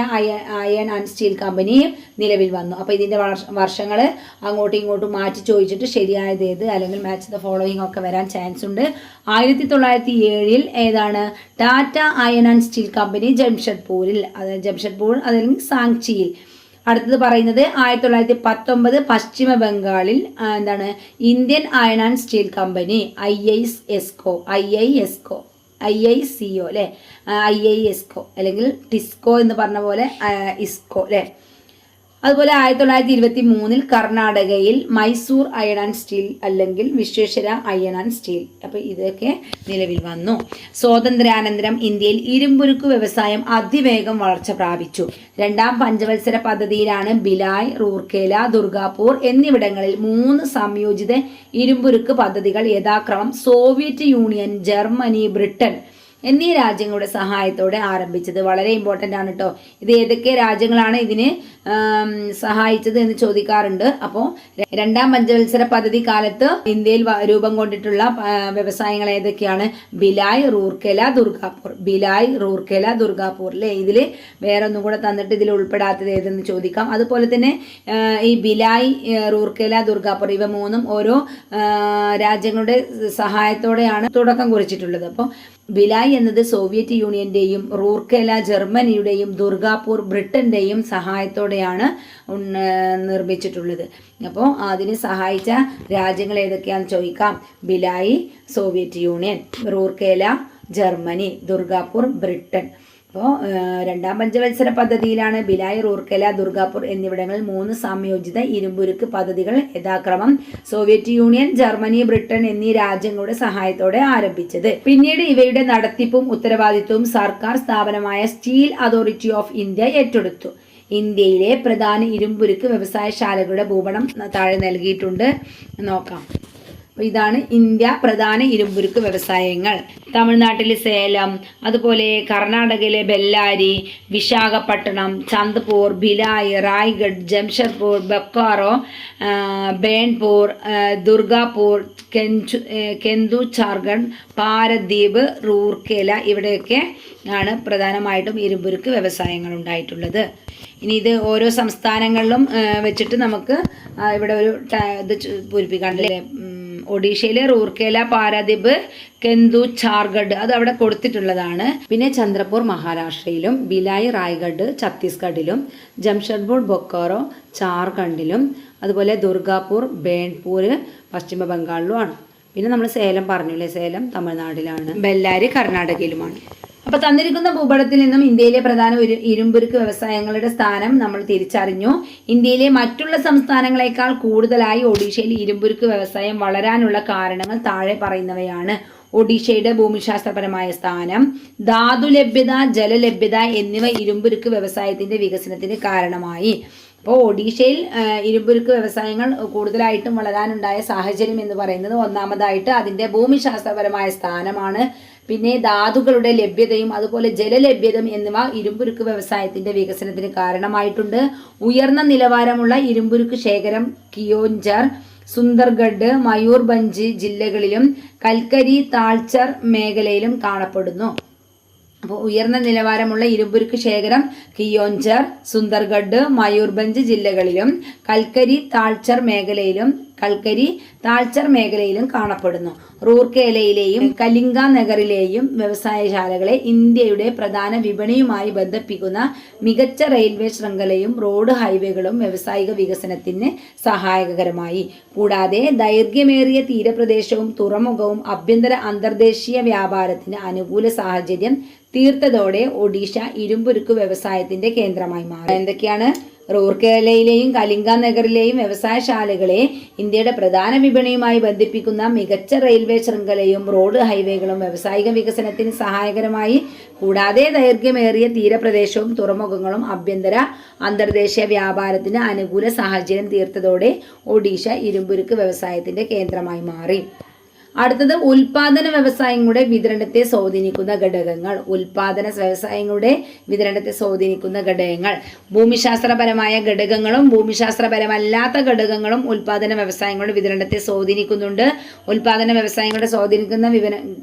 Speaker 1: iron and steel company നിലവിൽ വന്നു. അപ്പോൾ ഇതിൻ്റെ വർഷങ്ങൾ അങ്ങോട്ടും ഇങ്ങോട്ടും മാറ്റി ചോദിച്ചിട്ട് ശരിയായത് ഏത് അല്ലെങ്കിൽ മാച്ച് ദ ഫോളോയിങ് ഒക്കെ വരാൻ ചാൻസ് ഉണ്ട്. 1907 ഏതാണ്? Tata iron and steel company ജംഷഡ്പൂരിൽ, ജംഷഡ്പൂർ അല്ലെങ്കിൽ സാങ്ചിയിൽ. അടുത്തത് പറയുന്നത് 1919 പശ്ചിമ ബംഗാളിൽ എന്താണ്? Indian iron and steel company IISCO അല്ലേ, IISCO അല്ലെങ്കിൽ ടിസ്കോ എന്ന് പറഞ്ഞ പോലെ ISCO അല്ലേ. അതുപോലെ 1923 കർണാടകയിൽ മൈസൂർ അയൺ ആൻഡ് സ്റ്റീൽ അല്ലെങ്കിൽ വിശ്വേശ്വര അയൺ ആൻഡ് സ്റ്റീൽ. അപ്പോൾ ഇതൊക്കെ നിലവിൽ വന്നു. സ്വാതന്ത്ര്യാനന്തരം ഇന്ത്യയിൽ ഇരുമ്പുരുക്ക് വ്യവസായം അതിവേഗം വളർച്ച പ്രാപിച്ചു. രണ്ടാം പഞ്ചവത്സര പദ്ധതിയിലാണ് ഭിലായ്, റൂർക്കേല, ദുർഗാപൂർ എന്നിവിടങ്ങളിൽ 3 സംയോജിത ഇരുമ്പുരുക്ക് പദ്ധതികൾ യഥാക്രമം സോവിയറ്റ് യൂണിയൻ, ജർമ്മനി, ബ്രിട്ടൻ എന്നീ രാജ്യങ്ങളുടെ സഹായത്തോടെ ആരംഭിച്ചത്. വളരെ ഇമ്പോർട്ടൻ്റ് ആണ് കേട്ടോ. ഇത് ഏതൊക്കെ രാജ്യങ്ങളാണ് ഇതിന് സഹായിച്ചത് എന്ന് ചോദിക്കാറുണ്ട്. അപ്പോൾ രണ്ടാം പഞ്ചവത്സര പദ്ധതി കാലത്ത് ഇന്ത്യയിൽ രൂപം കൊണ്ടിട്ടുള്ള വ്യവസായങ്ങൾ ഏതൊക്കെയാണ്? ഭിലായ്, റൂർക്കേല, ദുർഗാപൂർ. ഭിലായ്, റൂർക്കേല, ദുർഗാപൂർ അല്ലേ. ഇതിൽ വേറെ ഒന്നും കൂടെ തന്നിട്ട് ഇതിൽ ഉൾപ്പെടാത്തത് ഏതെന്ന് ചോദിക്കാം. അതുപോലെ തന്നെ ഈ ഭിലായ്, റൂർക്കേല, ദുർഗാപൂർ ഇവ 3 ഓരോ രാജ്യങ്ങളുടെ സഹായത്തോടെയാണ് തുടക്കം കുറിച്ചിട്ടുള്ളത്. അപ്പോൾ ഭിലായ് എന്നത് സോവിയറ്റ് യൂണിയന്റെയും, റൂർക്കേല ജർമ്മനിയുടെയും, ദുർഗാപൂർ ബ്രിട്ടന്റെയും സഹായത്തോടെയാണ് നിർമ്മിച്ചിട്ടുള്ളത്. അപ്പോൾ അതിന് സഹായിച്ച രാജ്യങ്ങൾ ഏതൊക്കെയാണെന്ന് ചോദിക്കാം. Bhilai Soviet union, Rourkela Germany, Durgapur Britain. അപ്പോൾ രണ്ടാം പഞ്ചവത്സര പദ്ധതിയിലാണ് ഭിലായ്, റൂർക്കേല, ദുർഗാപൂർ എന്നിവിടങ്ങളിൽ 3 സംയോജിത ഇരുമ്പുരുക്ക് പദ്ധതികൾ യഥാക്രമം സോവിയറ്റ് യൂണിയൻ, ജർമ്മനി, ബ്രിട്ടൻ എന്നീ രാജ്യങ്ങളുടെ സഹായത്തോടെ ആരംഭിച്ചത്. പിന്നീട് ഇവയുടെ നടത്തിപ്പും ഉത്തരവാദിത്വവും സർക്കാർ സ്ഥാപനമായ സ്റ്റീൽ അതോറിറ്റി ഓഫ് ഇന്ത്യ ഏറ്റെടുത്തു. ഇന്ത്യയിലെ പ്രധാന ഇരുമ്പുരുക്ക് വ്യവസായശാലകളുടെ ഭൂപടം താഴെ നൽകിയിട്ടുണ്ട്, നോക്കാം. അപ്പോൾ ഇതാണ് ഇന്ത്യ പ്രധാന ഇരുമ്പുരുക്ക് വ്യവസായങ്ങൾ. തമിഴ്നാട്ടിലെ സേലം, അതുപോലെ കർണാടകയിലെ ബെല്ലാരി, വിശാഖപട്ടണം, ചന്ദ്പൂർ, ഭിലായ്, റായ്ഗഡ്, ജംഷഡ്പൂർ, ബൊക്കാറോ, ബേൺപൂർ, ദുർഗാപൂർ, കെന്ദുചാർഗഡ്, പാരദ്വീപ്, റൂർക്കേല ഇവിടെയൊക്കെ ആണ് പ്രധാനമായിട്ടും ഇരുമ്പുരുക്ക് വ്യവസായങ്ങൾ ഉണ്ടായിട്ടുള്ളത്. ഇനി ഇത് ഓരോ സംസ്ഥാനങ്ങളിലും വെച്ചിട്ട് നമുക്ക് ഇവിടെ ഒരു ഇത് പൂരിപ്പിക്കാണ്ടല്ലേ. ഒഡീഷയിലെ റൂർക്കേല, പാരാദ്വീപ്, കെന്ദുചാർഗഡ് അത് അവിടെ കൊടുത്തിട്ടുള്ളതാണ്. പിന്നെ ചന്ദ്രപൂർ മഹാരാഷ്ട്രയിലും, ഭിലായ്, റായ്ഗഡ് ഛത്തീസ്ഗഡിലും, ജംഷഡ്പൂർ, ബൊക്കാറോ ജാർഖണ്ഡിലും, അതുപോലെ ദുർഗാപൂർ, ബേൺപൂർ പശ്ചിമ ബംഗാളിലുമാണ്. പിന്നെ നമ്മൾ സേലം പറഞ്ഞില്ലേ, സേലം തമിഴ്നാട്ടിലാണ്, ബെല്ലാരി കർണാടകയിലുമാണ്. അപ്പോൾ തന്നിരിക്കുന്ന ഭൂപടത്തിൽ നിന്നും ഇന്ത്യയിലെ പ്രധാന ഇരുമ്പുരുക്ക് വ്യവസായങ്ങളുടെ സ്ഥാനം നമ്മൾ തിരിച്ചറിഞ്ഞു. ഇന്ത്യയിലെ മറ്റുള്ള സംസ്ഥാനങ്ങളെക്കാൾ കൂടുതലായി ഒഡീഷയിൽ ഇരുമ്പുരുക്ക് വ്യവസായം വളരാനുള്ള കാരണങ്ങൾ താഴെ പറയുന്നവയാണ്. ഒഡീഷയുടെ ഭൂമിശാസ്ത്രപരമായ സ്ഥാനം, ധാതു ലഭ്യത, ജലലഭ്യത എന്നിവ ഇരുമ്പുരുക്ക് വ്യവസായത്തിന്റെ വികസനത്തിന് കാരണമായി. അപ്പോൾ ഒഡീഷയിൽ ഇരുമ്പുരുക്ക് വ്യവസായങ്ങൾ കൂടുതലായിട്ടും വളരാനുണ്ടായ സാഹചര്യം എന്ന് പറയുന്നത് ഒന്നാമതായിട്ട് അതിൻ്റെ ഭൂമിശാസ്ത്രപരമായ സ്ഥാനമാണ്. പിന്നെ ധാതുക്കളുടെ ലഭ്യതയും അതുപോലെ ജലലഭ്യതയും എന്നിവ ഇരുമ്പുരുക്ക് വ്യവസായത്തിന്റെ വികസനത്തിന് കാരണമായിട്ടുണ്ട്. ഉയർന്ന നിലവാരമുള്ള ഇരുമ്പുരുക്ക് ശേഖരം കിയോഞ്ചർ, സുന്ദർഗഡ്, മയൂർഭഞ്ച് ജില്ലകളിലും കൽക്കരി, താൾച്ചർ മേഖലയിലും കാണപ്പെടുന്നു. അപ്പോൾ ഉയർന്ന നിലവാരമുള്ള ഇരുമ്പുരുക്ക് ശേഖരം കിയോഞ്ചർ, സുന്ദർഗഡ്, മയൂർഭഞ്ച് ജില്ലകളിലും കൽക്കരി, താൾച്ചർ മേഖലയിലും കൽക്കരി താഴ്ചർ മേഖലയിലും കാണപ്പെടുന്നു. റൂർക്കേലയിലെയും കലിംഗ നഗറിലെയും വ്യവസായശാലകളെ ഇന്ത്യയുടെ പ്രധാന വിപണിയുമായി ബന്ധിപ്പിക്കുന്ന മികച്ച റെയിൽവേ ശൃംഖലയും റോഡ് ഹൈവേകളും വ്യാവസായിക വികസനത്തിന് സഹായകരമായി. കൂടാതെ ദൈർഘ്യമേറിയ തീരപ്രദേശവും തുറമുഖവും ആഭ്യന്തര അന്തർദേശീയ വ്യാപാരത്തിന് അനുകൂല സാഹചര്യം തീർത്തതോടെ ഒഡീഷ ഇരുമ്പുരുക്ക് വ്യവസായത്തിന്റെ കേന്ദ്രമായി മാറി. എന്തൊക്കെയാണ്? റൂർക്കേലയിലെയും കലിംഗ നഗറിലെയും വ്യവസായശാലകളെ ഇന്ത്യയുടെ പ്രധാന വിപണിയുമായി ബന്ധിപ്പിക്കുന്ന മികച്ച റെയിൽവേ ശൃംഖലയും റോഡ് ഹൈവേകളും വ്യാവസായിക വികസനത്തിന് സഹായകരമായി. കൂടാതെ ദൈർഘ്യമേറിയ തീരപ്രദേശവും തുറമുഖങ്ങളും ആഭ്യന്തര അന്തർദേശീയ വ്യാപാരത്തിന് അനുകൂല സാഹചര്യം തീർത്തതോടെ ഒഡീഷ ഇരുമ്പുരുക്ക് വ്യവസായത്തിന്റെ കേന്ദ്രമായി മാറി. അടുത്തത് ഉൽപാദന വ്യവസായങ്ങളുടെ വിതരണത്തെ സ്വാധീനിക്കുന്ന ഘടകങ്ങൾ. ഉൽപാദന വ്യവസായങ്ങളുടെ വിതരണത്തെ സ്വാധീനിക്കുന്ന ഘടകങ്ങൾ. ഭൂമിശാസ്ത്രപരമായ ഘടകങ്ങളും ഭൂമിശാസ്ത്രപരമല്ലാത്ത ഘടകങ്ങളും ഉൽപാദന വ്യവസായങ്ങളുടെ വിതരണത്തെ സ്വാധീനിക്കുന്നുണ്ട്. ഉൽപാദന വ്യവസായങ്ങളുടെ സ്വാധീനിക്കുന്ന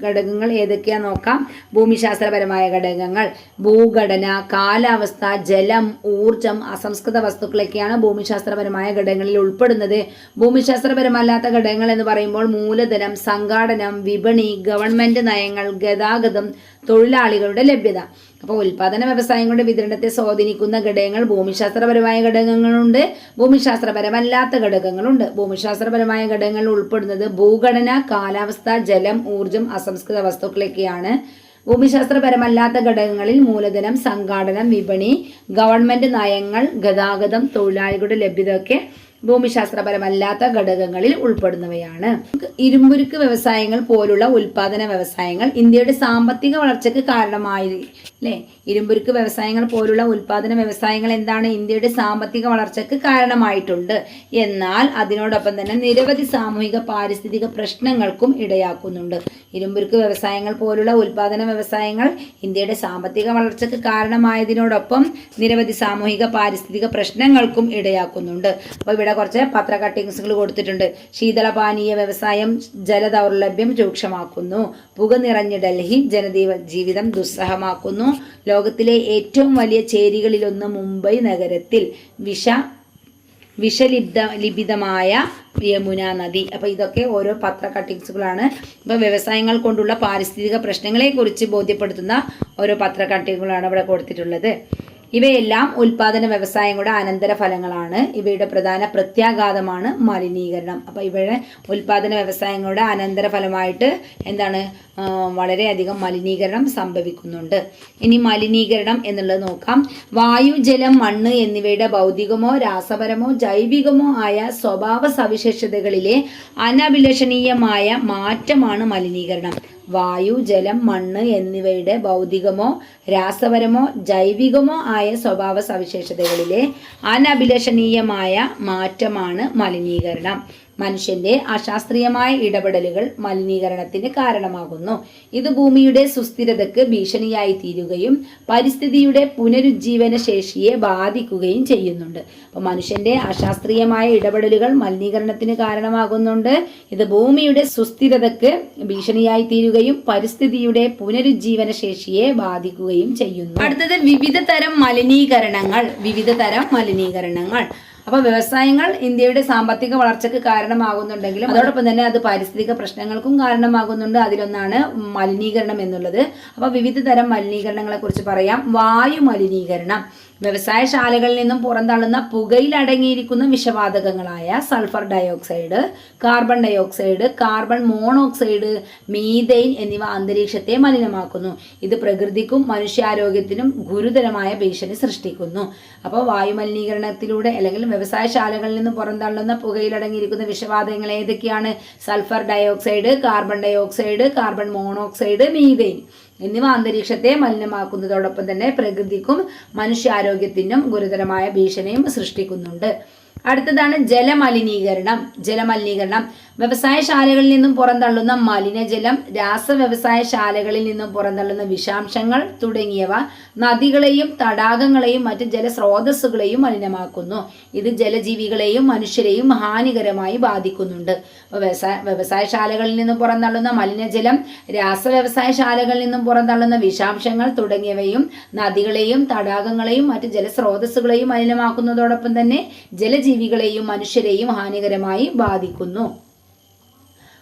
Speaker 1: ഘടകങ്ങൾ ഏതൊക്കെയാണെന്ന് നോക്കാം. ഭൂമിശാസ്ത്രപരമായ ഘടകങ്ങൾ ഭൂഘടന, കാലാവസ്ഥ, ജലം, ഊർജം, അസംസ്കൃത വസ്തുക്കളൊക്കെയാണ് ഭൂമിശാസ്ത്രപരമായ ഘടകങ്ങളിൽ ഉൾപ്പെടുന്നത്. ഭൂമിശാസ്ത്രപരമല്ലാത്ത ഘടകങ്ങൾ എന്ന് പറയുമ്പോൾ മൂലധനം, സംഘാടനം, വിപണി, ഗവൺമെന്റ് നയങ്ങൾ, ഗതാഗതം, തൊഴിലാളികളുടെ ലഭ്യത. അപ്പോൾ ഉൽപാദന വ്യവസായങ്ങളുടെ വിതരണത്തെ സ്വാധീനിക്കുന്ന ഘടകങ്ങൾ ഭൂമിശാസ്ത്രപരമായ ഘടകങ്ങളുണ്ട്, ഭൂമിശാസ്ത്രപരമല്ലാത്ത ഘടകങ്ങളുണ്ട്. ഭൂമിശാസ്ത്രപരമായ ഘടകങ്ങളിൽ ഉൾപ്പെടുന്നത് ഭൂഘടന, കാലാവസ്ഥ, ജലം, ഊർജം, അസംസ്കൃത വസ്തുക്കളൊക്കെയാണ്. ഭൂമിശാസ്ത്രപരമല്ലാത്ത ഘടകങ്ങളിൽ മൂലധനം, സംഘാടനം, വിപണി, ഗവൺമെന്റ് നയങ്ങൾ, ഗതാഗതം, തൊഴിലാളികളുടെ ലഭ്യതയൊക്കെ ഭൂമിശാസ്ത്രപരമല്ലാത്ത ഘടകങ്ങളിൽ ഉൾപ്പെടുന്നവയാണ്. ഇരുമ്പുരുക്ക് വ്യവസായങ്ങൾ പോലുള്ള ഉൽപാദന വ്യവസായങ്ങൾ ഇന്ത്യയുടെ സാമ്പത്തിക വളർച്ചയ്ക്ക് കാരണമായി. അല്ലേ? ഇരുമ്പുരുക്ക് വ്യവസായങ്ങൾ പോലുള്ള ഉൽപാദന വ്യവസായങ്ങൾ എന്താണ്? ഇന്ത്യയുടെ സാമ്പത്തിക വളർച്ചയ്ക്ക് കാരണമായിട്ടുണ്ട്. എന്നാൽ അതിനോടൊപ്പം തന്നെ നിരവധി സാമൂഹിക പാരിസ്ഥിതിക പ്രശ്നങ്ങൾക്കും ഇടയാക്കുന്നുണ്ട്. ഇരുമ്പുരുക്ക് വ്യവസായങ്ങൾ പോലുള്ള ഉൽപാദന വ്യവസായങ്ങൾ ഇന്ത്യയുടെ സാമ്പത്തിക വളർച്ചയ്ക്ക് കാരണമായതിനോടൊപ്പം നിരവധി സാമൂഹിക പാരിസ്ഥിതിക പ്രശ്നങ്ങൾക്കും ഇടയാക്കുന്നുണ്ട്. അപ്പോൾ ഇവിടെ കുറച്ച് പത്ര കട്ടിങ്സുകൾ കൊടുത്തിട്ടുണ്ട്. ശീതളപാനീയ വ്യവസായം ജലദൗർലഭ്യം രൂക്ഷമാക്കുന്നു. പുക നിറഞ്ഞ ഡൽഹി ജനജീവിതം ദുസ്സഹമാക്കുന്നു. ലോകത്തിലെ ഏറ്റവും വലിയ ചേരികളിലൊന്ന് മുംബൈ നഗരത്തിൽ വിഷലിപിതമായ യമുന നദി. അപ്പോൾ ഇതൊക്കെ ഓരോ പത്ര കട്ടിങ്സുകളാണ്. അപ്പോൾ വ്യവസായങ്ങൾ കൊണ്ടുള്ള പാരിസ്ഥിതിക പ്രശ്നങ്ങളെക്കുറിച്ച് ബോധ്യപ്പെടുത്തുന്ന ഓരോ പത്ര കട്ടിങ്ങുകളാണ് ഇവിടെ കൊടുത്തിട്ടുള്ളത്. ഇവയെല്ലാം ഉൽപാദന വ്യവസായങ്ങളുടെ അനന്തരഫലങ്ങളാണ്. ഇവയുടെ പ്രധാന പ്രത്യാഘാതമാണ് മലിനീകരണം. അപ്പോൾ ഇവയുടെ ഉൽപാദന വ്യവസായങ്ങളുടെ അനന്തരഫലമായിട്ട് എന്താണ്? വളരെയധികം മലിനീകരണം സംഭവിക്കുന്നുണ്ട്. ഇനി മലിനീകരണം എന്നുള്ളത് നോക്കാം. വായു, ജലം, മണ്ണ് എന്നിവയുടെ ഭൗതികമോ രാസപരമോ ജൈവികമോ ആയ സ്വഭാവ സവിശേഷതകളിലെ അനഭിലഷണീയമായ മാറ്റമാണ് മലിനീകരണം. വായു, ജലം, മണ്ണ് എന്നിവയുടെ ഭൗതികമോ രാസപരമോ ജൈവികമോ ആയ സ്വഭാവ സവിശേഷതകളിലെ അനഭിലഷണീയമായ മാറ്റമാണ് മലിനീകരണം. മനുഷ്യന്റെ അശാസ്ത്രീയമായ ഇടപെടലുകൾ മലിനീകരണത്തിന് കാരണമാകുന്നു. ഇത് ഭൂമിയുടെ സുസ്ഥിരതയ്ക്ക് ഭീഷണിയായി തീരുകയും പരിസ്ഥിതിയുടെ പുനരുജ്ജീവന ശേഷിയെ ബാധിക്കുകയും ചെയ്യുന്നുണ്ട്. അപ്പോൾ മനുഷ്യന്റെ അശാസ്ത്രീയമായ ഇടപെടലുകൾ മലിനീകരണത്തിന് കാരണമാകുന്നുണ്ട്. ഇത് ഭൂമിയുടെ സുസ്ഥിരതയ്ക്ക് ഭീഷണിയായി തീരുകയും പരിസ്ഥിതിയുടെ പുനരുജ്ജീവന ശേഷിയെ ബാധിക്കുകയും ചെയ്യുന്നു. അടുത്തത് വിവിധ തരം മലിനീകരണങ്ങൾ. അപ്പോൾ വ്യവസായങ്ങൾ ഇന്ത്യയുടെ സാമ്പത്തിക വളർച്ചയ്ക്ക് കാരണമാകുന്നുണ്ടെങ്കിലും അതോടൊപ്പം തന്നെ അത് പാരിസ്ഥിതിക പ്രശ്നങ്ങൾക്കും കാരണമാകുന്നുണ്ട്. അതിലൊന്നാണ് മലിനീകരണം എന്നുള്ളത്. അപ്പോൾ വിവിധ തരം മലിനീകരണങ്ങളെ കുറിച്ച് പറയാം. വായു മലിനീകരണം. വ്യവസായശാലകളിൽ നിന്നും പുറന്തള്ളുന്ന പുകയിൽ അടങ്ങിയിരിക്കുന്ന വിഷവാതകങ്ങളായ sulphur dioxide, carbon dioxide, carbon monoxide, methane എന്നിവ അന്തരീക്ഷത്തെ മലിനമാക്കുന്നു. ഇത് പ്രകൃതിക്കും മനുഷ്യാരോഗ്യത്തിനും ഗുരുതരമായ ഭീഷണി സൃഷ്ടിക്കുന്നു. അപ്പോൾ വായു മലിനീകരണത്തിലൂടെ അല്ലെങ്കിൽ വ്യവസായശാലകളിൽ നിന്ന് പുറന്തള്ളുന്ന പുകയിൽ അടങ്ങിയിരിക്കുന്ന വിഷവാതകങ്ങൾ ഏതൊക്കെയാണ്? Sulphur dioxide, carbon dioxide, carbon monoxide, methane എന്നിവ അന്തരീക്ഷത്തെ മലിനമാക്കുന്നതോടൊപ്പം തന്നെ പ്രകൃതിക്കും മനുഷ്യാരോഗ്യത്തിനും ഗുരുതരമായ ഭീഷണിയും സൃഷ്ടിക്കുന്നുണ്ട്. അടുത്തതാണ് ജലമലിനീകരണം. വ്യവസായശാലകളിൽ നിന്നും പുറന്തള്ളുന്ന മലിനജലം, രാസവ്യവസായശാലകളിൽ നിന്നും പുറന്തള്ളുന്ന വിഷാംശങ്ങൾ തുടങ്ങിയവ നദികളെയും തടാകങ്ങളെയും മറ്റ് ജലസ്രോതസ്സുകളെയും മലിനമാക്കുന്നു. ഇത് ജലജീവികളെയും മനുഷ്യരെയും ഹാനികരമായി ബാധിക്കുന്നുണ്ട്. വ്യവസായശാലകളിൽ നിന്നും പുറന്തള്ളുന്ന മലിനജലം, രാസവ്യവസായശാലകളിൽ നിന്നും പുറന്തള്ളുന്ന വിഷാംശങ്ങൾ തുടങ്ങിയവയും നദികളെയും തടാകങ്ങളെയും മറ്റ് ജലസ്രോതസ്സുകളെയും മലിനമാക്കുന്നതോടൊപ്പം തന്നെ ജലജീവികളെയും ജീവികളെയും മനുഷ്യരെയും ഹാനികരമായി ബാധിക്കുന്നു.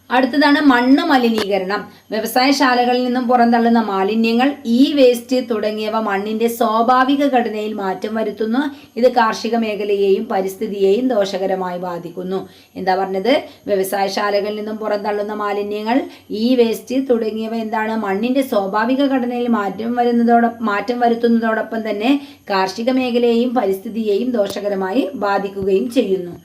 Speaker 1: അടുത്തതാണ് മണ്ണ് മലിനീകരണം. വ്യവസായശാലകളിൽ നിന്നും പുറന്തള്ളുന്ന മാലിന്യങ്ങൾ, വേസ്റ്റ് തുടങ്ങിയവ മണ്ണിന്റെ സ്വാഭാവിക ഘടനയിൽ മാറ്റം വരുത്തുന്നു. ഇത് കാർഷിക മേഖലയെയും പരിസ്ഥിതിയെയും ദോഷകരമായി ബാധിക്കുന്നു. എന്താ പറഞ്ഞത്? വ്യവസായശാലകളിൽ നിന്നും പുറന്തള്ളുന്ന മാലിന്യങ്ങൾ, വേസ്റ്റ് തുടങ്ങിയവ എന്താണ്? മണ്ണിന്റെ സ്വാഭാവിക ഘടനയിൽ മാറ്റം വരുത്തുന്നതോടൊപ്പം തന്നെ കാർഷിക മേഖലയെയും പരിസ്ഥിതിയെയും ദോഷകരമായി ബാധിക്കുകയും ചെയ്യുന്നു.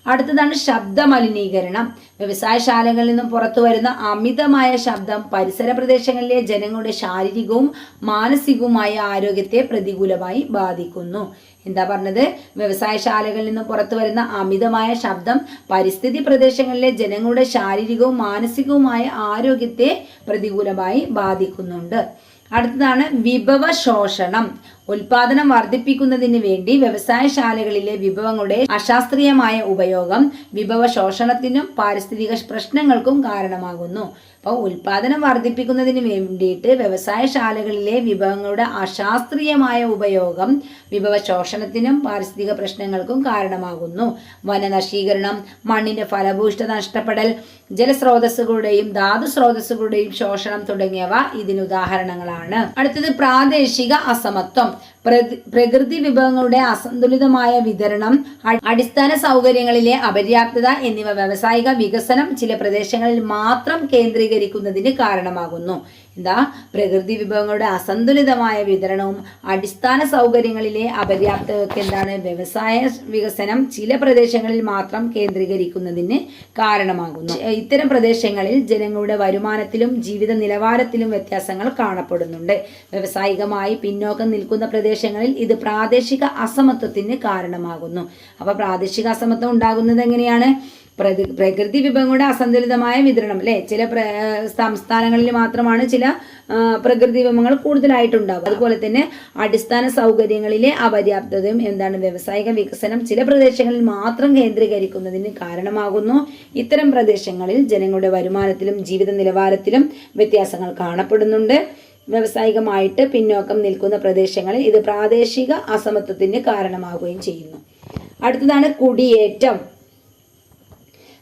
Speaker 1: അടുത്തതാണ് ശബ്ദ മലിനീകരണം. വ്യവസായശാലകളിൽ നിന്നും പുറത്തു വരുന്ന അമിതമായ ശബ്ദം പരിസര പ്രദേശങ്ങളിലെ ജനങ്ങളുടെ ശാരീരികവും മാനസികവുമായ ആരോഗ്യത്തെ പ്രതികൂലമായി ബാധിക്കുന്നു. എന്താ പറഞ്ഞത്? വ്യവസായശാലകളിൽ നിന്നും പുറത്തു വരുന്ന അമിതമായ ശബ്ദം പരിസ്ഥിതി പ്രദേശങ്ങളിലെ ജനങ്ങളുടെ ശാരീരികവും മാനസികവുമായ ആരോഗ്യത്തെ പ്രതികൂലമായി ബാധിക്കുന്നുണ്ട്. അടുത്തതാണ് വിഭവ ശോഷണം. ഉൽപാദനം വർദ്ധിപ്പിക്കുന്നതിന് വേണ്ടി വ്യവസായശാലകളിലെ വിഭവങ്ങളുടെ അശാസ്ത്രീയമായ ഉപയോഗം വിഭവ ശോഷണത്തിനും പാരിസ്ഥിതിക പ്രശ്നങ്ങൾക്കും കാരണമാകുന്നു. അപ്പോൾ ഉൽപാദനം വർദ്ധിപ്പിക്കുന്നതിന് വേണ്ടിയിട്ട് വ്യവസായശാലകളിലെ വിഭവങ്ങളുടെ അശാസ്ത്രീയമായ ഉപയോഗം വിഭവ ശോഷണത്തിനും പാരിസ്ഥിതിക പ്രശ്നങ്ങൾക്കും കാരണമാകുന്നു. വനനശീകരണം, മണ്ണിന്റെ ഫലഭൂയിഷ്ഠത നഷ്ടപ്പെടൽ, ജലസ്രോതസ്സുകളുടെയും ധാതു സ്രോതസ്സുകളുടെയും ശോഷണം തുടങ്ങിയവ ഇതിന് ഉദാഹരണങ്ങളാണ്. അടുത്തത് പ്രാദേശിക അസമത്വം. പ്രകൃതി വിഭവങ്ങളുടെ അസന്തുലിതമായ വിതരണം, അടിസ്ഥാന സൗകര്യങ്ങളിലെ അപര്യാപ്തത എന്നിവ വ്യാവസായിക വികസനം ചില പ്രദേശങ്ങളിൽ മാത്രം കേന്ദ്രീകരിക്കുന്നതിന് കാരണമാകുന്നു. എന്താ? പ്രകൃതി വിഭവങ്ങളുടെ അസന്തുലിതമായ വിതരണവും അടിസ്ഥാന സൗകര്യങ്ങളിലെ അപര്യാപ്തതയൊക്കെ എന്താണ്? വ്യവസായ വികസനം ചില പ്രദേശങ്ങളിൽ മാത്രം കേന്ദ്രീകരിക്കുന്നതിന് കാരണമാകുന്നു. ഇത്തരം പ്രദേശങ്ങളിൽ ജനങ്ങളുടെ വരുമാനത്തിലും ജീവിത നിലവാരത്തിലും വ്യത്യാസങ്ങൾ കാണപ്പെടുന്നുണ്ട്. വ്യവസായികമായി പിന്നോക്കം നിൽക്കുന്ന പ്രദേശങ്ങളിൽ ഇത് പ്രാദേശിക അസമത്വത്തിന് കാരണമാകുന്നു. അപ്പൊ പ്രാദേശിക അസമത്വം ഉണ്ടാകുന്നത് എങ്ങനെയാണ്? പ്രകൃതി വിഭവങ്ങളുടെ അസന്തുലിതമായ വിതരണം അല്ലെ. ചില സംസ്ഥാനങ്ങളിൽ മാത്രമാണ് ചില പ്രകൃതി വിഭവങ്ങൾ കൂടുതലായിട്ടുണ്ടാകും. അതുപോലെ തന്നെ അടിസ്ഥാന സൗകര്യങ്ങളിലെ അപര്യാപ്തതയും എന്താണ്? വ്യവസായിക വികസനം ചില പ്രദേശങ്ങളിൽ മാത്രം കേന്ദ്രീകരിക്കുന്നതിന് കാരണമാകുന്നു. ഇത്തരം പ്രദേശങ്ങളിൽ ജനങ്ങളുടെ വരുമാനത്തിലും ജീവിത നിലവാരത്തിലും വ്യത്യാസങ്ങൾ കാണപ്പെടുന്നുണ്ട്. വ്യവസായികമായിട്ട് പിന്നോക്കം നിൽക്കുന്ന പ്രദേശങ്ങളിൽ ഇത് പ്രാദേശിക അസമത്വത്തിന് കാരണമാവുകയും ചെയ്യുന്നു. അടുത്തതാണ് കുടിയേറ്റം.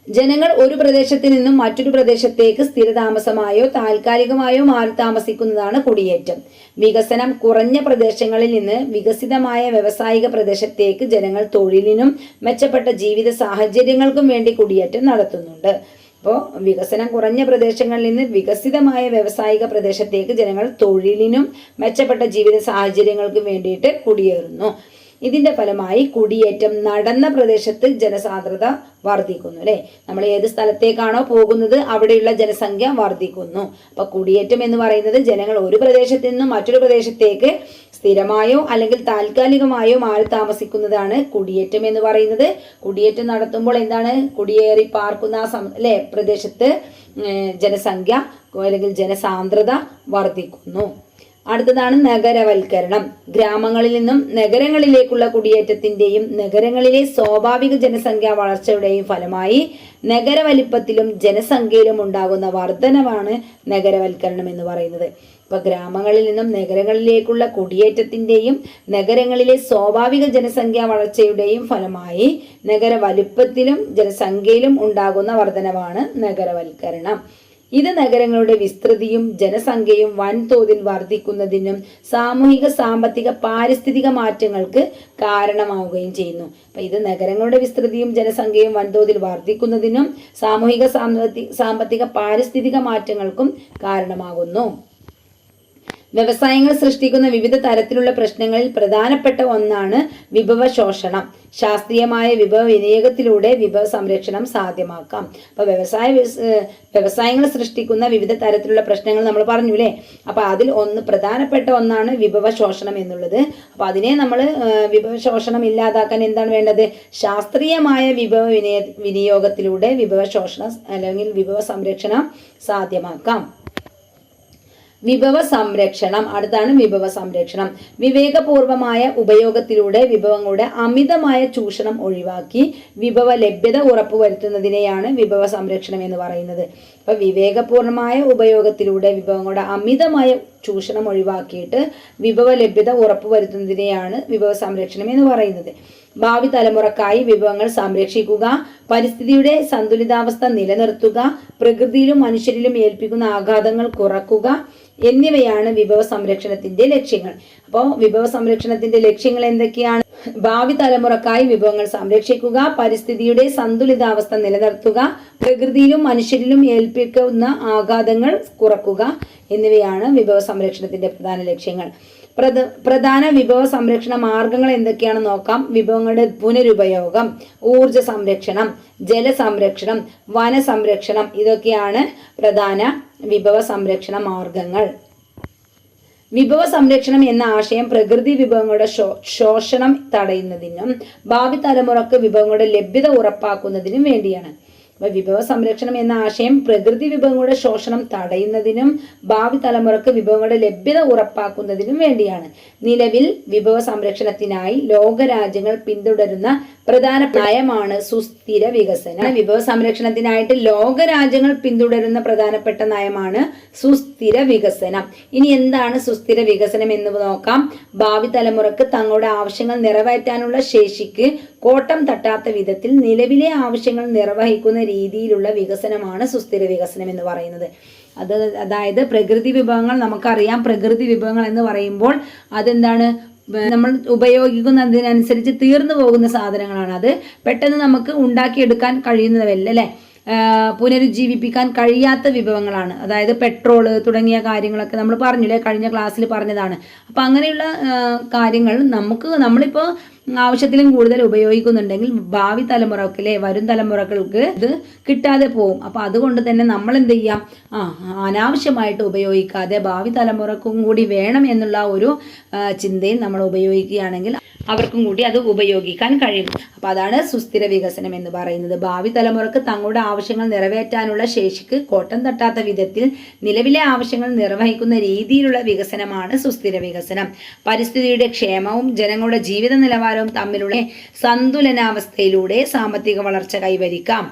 Speaker 1: ജനങ്ങൾ ഒരു പ്രദേശത്ത് നിന്നും മറ്റൊരു പ്രദേശത്തേക്ക് സ്ഥിരതാമസമായോ താൽക്കാലികമായോ മാറി താമസിക്കുന്നതാണ് കുടിയേറ്റം. വികസനം കുറഞ്ഞ പ്രദേശങ്ങളിൽ നിന്ന് വികസിതമായ വ്യവസായിക പ്രദേശത്തേക്ക് ജനങ്ങൾ തൊഴിലിനും മെച്ചപ്പെട്ട ജീവിത സാഹചര്യങ്ങൾക്കും വേണ്ടി കുടിയേറ്റം നടത്തുന്നുണ്ട്. അപ്പോൾ വികസനം കുറഞ്ഞ പ്രദേശങ്ങളിൽ നിന്ന് വികസിതമായ വ്യവസായിക പ്രദേശത്തേക്ക് ജനങ്ങൾ തൊഴിലിനും മെച്ചപ്പെട്ട ജീവിത സാഹചര്യങ്ങൾക്കും വേണ്ടിയിട്ട് കുടിയേറുന്നു. ഇതിന്റെ ഫലമായി കുടിയേറ്റം നടന്ന പ്രദേശത്ത് ജനസാന്ദ്രത വർദ്ധിക്കുന്നു അല്ലെ. നമ്മൾ ഏത് സ്ഥലത്തേക്കാണോ പോകുന്നത് അവിടെയുള്ള ജനസംഖ്യ വർദ്ധിക്കുന്നു. അപ്പൊ കുടിയേറ്റം എന്ന് പറയുന്നത് ജനങ്ങൾ ഒരു പ്രദേശത്ത് നിന്നും മറ്റൊരു പ്രദേശത്തേക്ക് സ്ഥിരമായോ അല്ലെങ്കിൽ താൽക്കാലികമായോ മാറി താമസിക്കുന്നതാണ് കുടിയേറ്റം എന്ന് പറയുന്നത്. കുടിയേറ്റം നടത്തുമ്പോൾ എന്താണ്? കുടിയേറി പാർക്കുന്ന അല്ലെ പ്രദേശത്ത് ജനസംഖ്യ അല്ലെങ്കിൽ ജനസാന്ദ്രത വർദ്ധിക്കുന്നു. അടുത്തതാണ് നഗരവൽക്കരണം. ഗ്രാമങ്ങളിൽ നിന്നും നഗരങ്ങളിലേക്കുള്ള കുടിയേറ്റത്തിന്റെയും നഗരങ്ങളിലെ സ്വാഭാവിക ജനസംഖ്യാ വളർച്ചയുടെയും ഫലമായി നഗര വലിപ്പത്തിലും ജനസംഖ്യയിലും ഉണ്ടാകുന്ന വർധനവാണ് നഗരവൽക്കരണം എന്ന് പറയുന്നത്. ഇപ്പൊ ഗ്രാമങ്ങളിൽ നിന്നും നഗരങ്ങളിലേക്കുള്ള കുടിയേറ്റത്തിന്റെയും നഗരങ്ങളിലെ സ്വാഭാവിക ജനസംഖ്യാ വളർച്ചയുടെയും ഫലമായി നഗര വലിപ്പത്തിലും ജനസംഖ്യയിലും ഉണ്ടാകുന്ന വർധനവാണ് നഗരവൽക്കരണം. ഇത് നഗരങ്ങളുടെ വിസ്തൃതിയും ജനസംഖ്യയും വൻതോതിൽ വർദ്ധിക്കുന്നതിനും സാമൂഹിക സാമ്പത്തിക പാരിസ്ഥിതിക മാറ്റങ്ങൾക്ക് കാരണമാവുകയും ചെയ്യുന്നു. അപ്പൊ ഇത് നഗരങ്ങളുടെ വിസ്തൃതിയും ജനസംഖ്യയും വൻതോതിൽ വർദ്ധിക്കുന്നതിനും സാമൂഹിക സാമ്പത്തിക പാരിസ്ഥിതിക മാറ്റങ്ങൾക്കും കാരണമാകുന്നു. വ്യവസായങ്ങൾ സൃഷ്ടിക്കുന്ന വിവിധ തരത്തിലുള്ള പ്രശ്നങ്ങളിൽ പ്രധാനപ്പെട്ട ഒന്നാണ് വിഭവ ശോഷണം. ശാസ്ത്രീയമായ വിഭവ വിനിയോഗത്തിലൂടെ വിഭവ സംരക്ഷണം സാധ്യമാക്കാം. അപ്പൊ വ്യവസായങ്ങൾ സൃഷ്ടിക്കുന്ന വിവിധ തരത്തിലുള്ള പ്രശ്നങ്ങൾ നമ്മൾ പറഞ്ഞു അല്ലേ. അപ്പൊ അതിൽ പ്രധാനപ്പെട്ട ഒന്നാണ് വിഭവ ശോഷണം എന്നുള്ളത്. അപ്പൊ അതിനെ നമ്മൾ വിഭവ ശോഷണം ഇല്ലാതാക്കാൻ എന്താണ് വേണ്ടത്? ശാസ്ത്രീയമായ വിഭവ വിനിയോഗത്തിലൂടെ വിഭവ ശോഷണം അല്ലെങ്കിൽ വിഭവ സംരക്ഷണം സാധ്യമാക്കാം. വിഭവ സംരക്ഷണം. അടുത്താണ് വിഭവ സംരക്ഷണം. വിവേകപൂർവമായ ഉപയോഗത്തിലൂടെ വിഭവങ്ങളുടെ അമിതമായ ചൂഷണം ഒഴിവാക്കി വിഭവ ലഭ്യത ഉറപ്പുവരുത്തുന്നതിനെയാണ് വിഭവ സംരക്ഷണം എന്ന് പറയുന്നത്. അപ്പൊ വിവേകപൂർണമായ ഉപയോഗത്തിലൂടെ വിഭവങ്ങളുടെ അമിതമായ ചൂഷണം ഒഴിവാക്കിയിട്ട് വിഭവ ലഭ്യത ഉറപ്പുവരുത്തുന്നതിനെയാണ് വിഭവ സംരക്ഷണം എന്ന് പറയുന്നത്. ഭാവി തലമുറക്കായി വിഭവങ്ങൾ സംരക്ഷിക്കുക, പരിസ്ഥിതിയുടെ സന്തുലിതാവസ്ഥ നിലനിർത്തുക, പ്രകൃതിയിലും മനുഷ്യരിലും ഏൽപ്പിക്കുന്ന ആഘാതങ്ങൾ കുറക്കുക എന്നിവയാണ് വിഭവ സംരക്ഷണത്തിന്റെ ലക്ഷ്യങ്ങൾ. അപ്പോൾ വിഭവ സംരക്ഷണത്തിന്റെ ലക്ഷ്യങ്ങൾ എന്തൊക്കെയാണ്? ഭാവി തലമുറക്കായി വിഭവങ്ങൾ സംരക്ഷിക്കുക, പരിസ്ഥിതിയുടെ സന്തുലിതാവസ്ഥ നിലനിർത്തുക, പ്രകൃതിയിലും മനുഷ്യരിലും ഏൽപ്പിക്കുന്ന ആഘാതങ്ങൾ കുറക്കുക എന്നിവയാണ് വിഭവ സംരക്ഷണത്തിന്റെ പ്രധാന ലക്ഷ്യങ്ങൾ. പ്രധാന വിഭവ സംരക്ഷണ മാർഗങ്ങൾ എന്തൊക്കെയാണെന്ന് നോക്കാം. വിഭവങ്ങളുടെ പുനരുപയോഗം, ഊർജ സംരക്ഷണം, ജലസംരക്ഷണം, വനസംരക്ഷണം ഇതൊക്കെയാണ് പ്രധാന വിഭവ സംരക്ഷണ മാർഗങ്ങൾ. വിഭവ സംരക്ഷണം എന്ന ആശയം പ്രകൃതി വിഭവങ്ങളുടെ ശോഷണം തടയുന്നതിനും ഭാവി തലമുറക്ക് വിഭവങ്ങളുടെ ലഭ്യത ഉറപ്പാക്കുന്നതിനും വേണ്ടിയാണ്. വിഭവ സംരക്ഷണം എന്ന ആശയം പ്രകൃതി വിഭവങ്ങളുടെ ശോഷണം തടയുന്നതിനും ഭാവി തലമുറക്ക് വിഭവങ്ങളുടെ ലഭ്യത ഉറപ്പാക്കുന്നതിനും വേണ്ടിയാണ്. നിലവിൽ വിഭവ സംരക്ഷണത്തിനായി ലോകരാജ്യങ്ങൾ പിന്തുടരുന്ന പ്രധാന നയമാണ് സുസ്ഥിര വികസനം. വിഭവ സംരക്ഷണത്തിനായിട്ട് ലോകരാജ്യങ്ങൾ പിന്തുടരുന്ന പ്രധാനപ്പെട്ട നയമാണ് സുസ്ഥിര വികസനം. ഇനി എന്താണ് സുസ്ഥിര വികസനം എന്ന് നോക്കാം. ഭാവി തലമുറക്ക് തങ്ങളുടെ ആവശ്യങ്ങൾ നിറവേറ്റാനുള്ള ശേഷിക്ക് കോട്ടം തട്ടാത്ത വിധത്തിൽ നിലവിലെ ആവശ്യങ്ങൾ നിർവഹിക്കുന്ന രീതിയിലുള്ള വികസനമാണ് സുസ്ഥിര വികസനം എന്ന് പറയുന്നത്. അതായത് പ്രകൃതി വിഭവങ്ങൾ നമുക്കറിയാം. പ്രകൃതി വിഭവങ്ങൾ എന്ന് പറയുമ്പോൾ അതെന്താണ്? നമ്മൾ ഉപയോഗിക്കുന്നതിനനുസരിച്ച് തീർന്നു പോകുന്ന സാധനങ്ങളാണ്. അത് പെട്ടെന്ന് നമുക്ക് ഉണ്ടാക്കിയെടുക്കാൻ കഴിയുന്നതല്ല, അല്ലേ? പുനരുജ്ജീവിപ്പിക്കാൻ കഴിയാത്ത വിഭവങ്ങളാണ്. അതായത് പെട്രോള് തുടങ്ങിയ കാര്യങ്ങളൊക്കെ നമ്മൾ പറഞ്ഞില്ലേ, കഴിഞ്ഞ ക്ലാസ്സിൽ പറഞ്ഞതാണ്. അപ്പം അങ്ങനെയുള്ള കാര്യങ്ങൾ നമ്മളിപ്പോൾ ആവശ്യത്തിലും കൂടുതൽ ഉപയോഗിക്കുന്നുണ്ടെങ്കിൽ ഭാവി തലമുറക്ക്, വരും തലമുറകൾക്ക് ഇത് കിട്ടാതെ പോകും. അപ്പം അതുകൊണ്ട് തന്നെ നമ്മൾ എന്ത് ചെയ്യാം? അനാവശ്യമായിട്ട് ഉപയോഗിക്കാതെ ഭാവി തലമുറക്കും കൂടി വേണം എന്നുള്ള ഒരു ചിന്തയിൽ നമ്മൾ ഉപയോഗിക്കുകയാണെങ്കിൽ അവർക്കും കൂടി അത് ഉപയോഗിക്കാൻ കഴിയും. അപ്പം അതാണ് സുസ്ഥിര വികസനം എന്ന് പറയുന്നത്. ഭാവി തലമുറക്ക് തങ്ങളുടെ ആവശ്യങ്ങൾ നിറവേറ്റാനുള്ള ശേഷിക്ക് കോട്ടം തട്ടാത്ത വിധത്തിൽ നിലവിലെ ആവശ്യങ്ങൾ നിർവഹിക്കുന്ന രീതിയിലുള്ള വികസനമാണ് സുസ്ഥിര വികസനം. പരിസ്ഥിതിയുടെ ക്ഷേമവും ജനങ്ങളുടെ ജീവിത നിലവാരവും തമ്മിലുള്ള സന്തുലനാവസ്ഥയിലൂടെ സാമ്പത്തിക വളർച്ച കൈവരിക്കാം.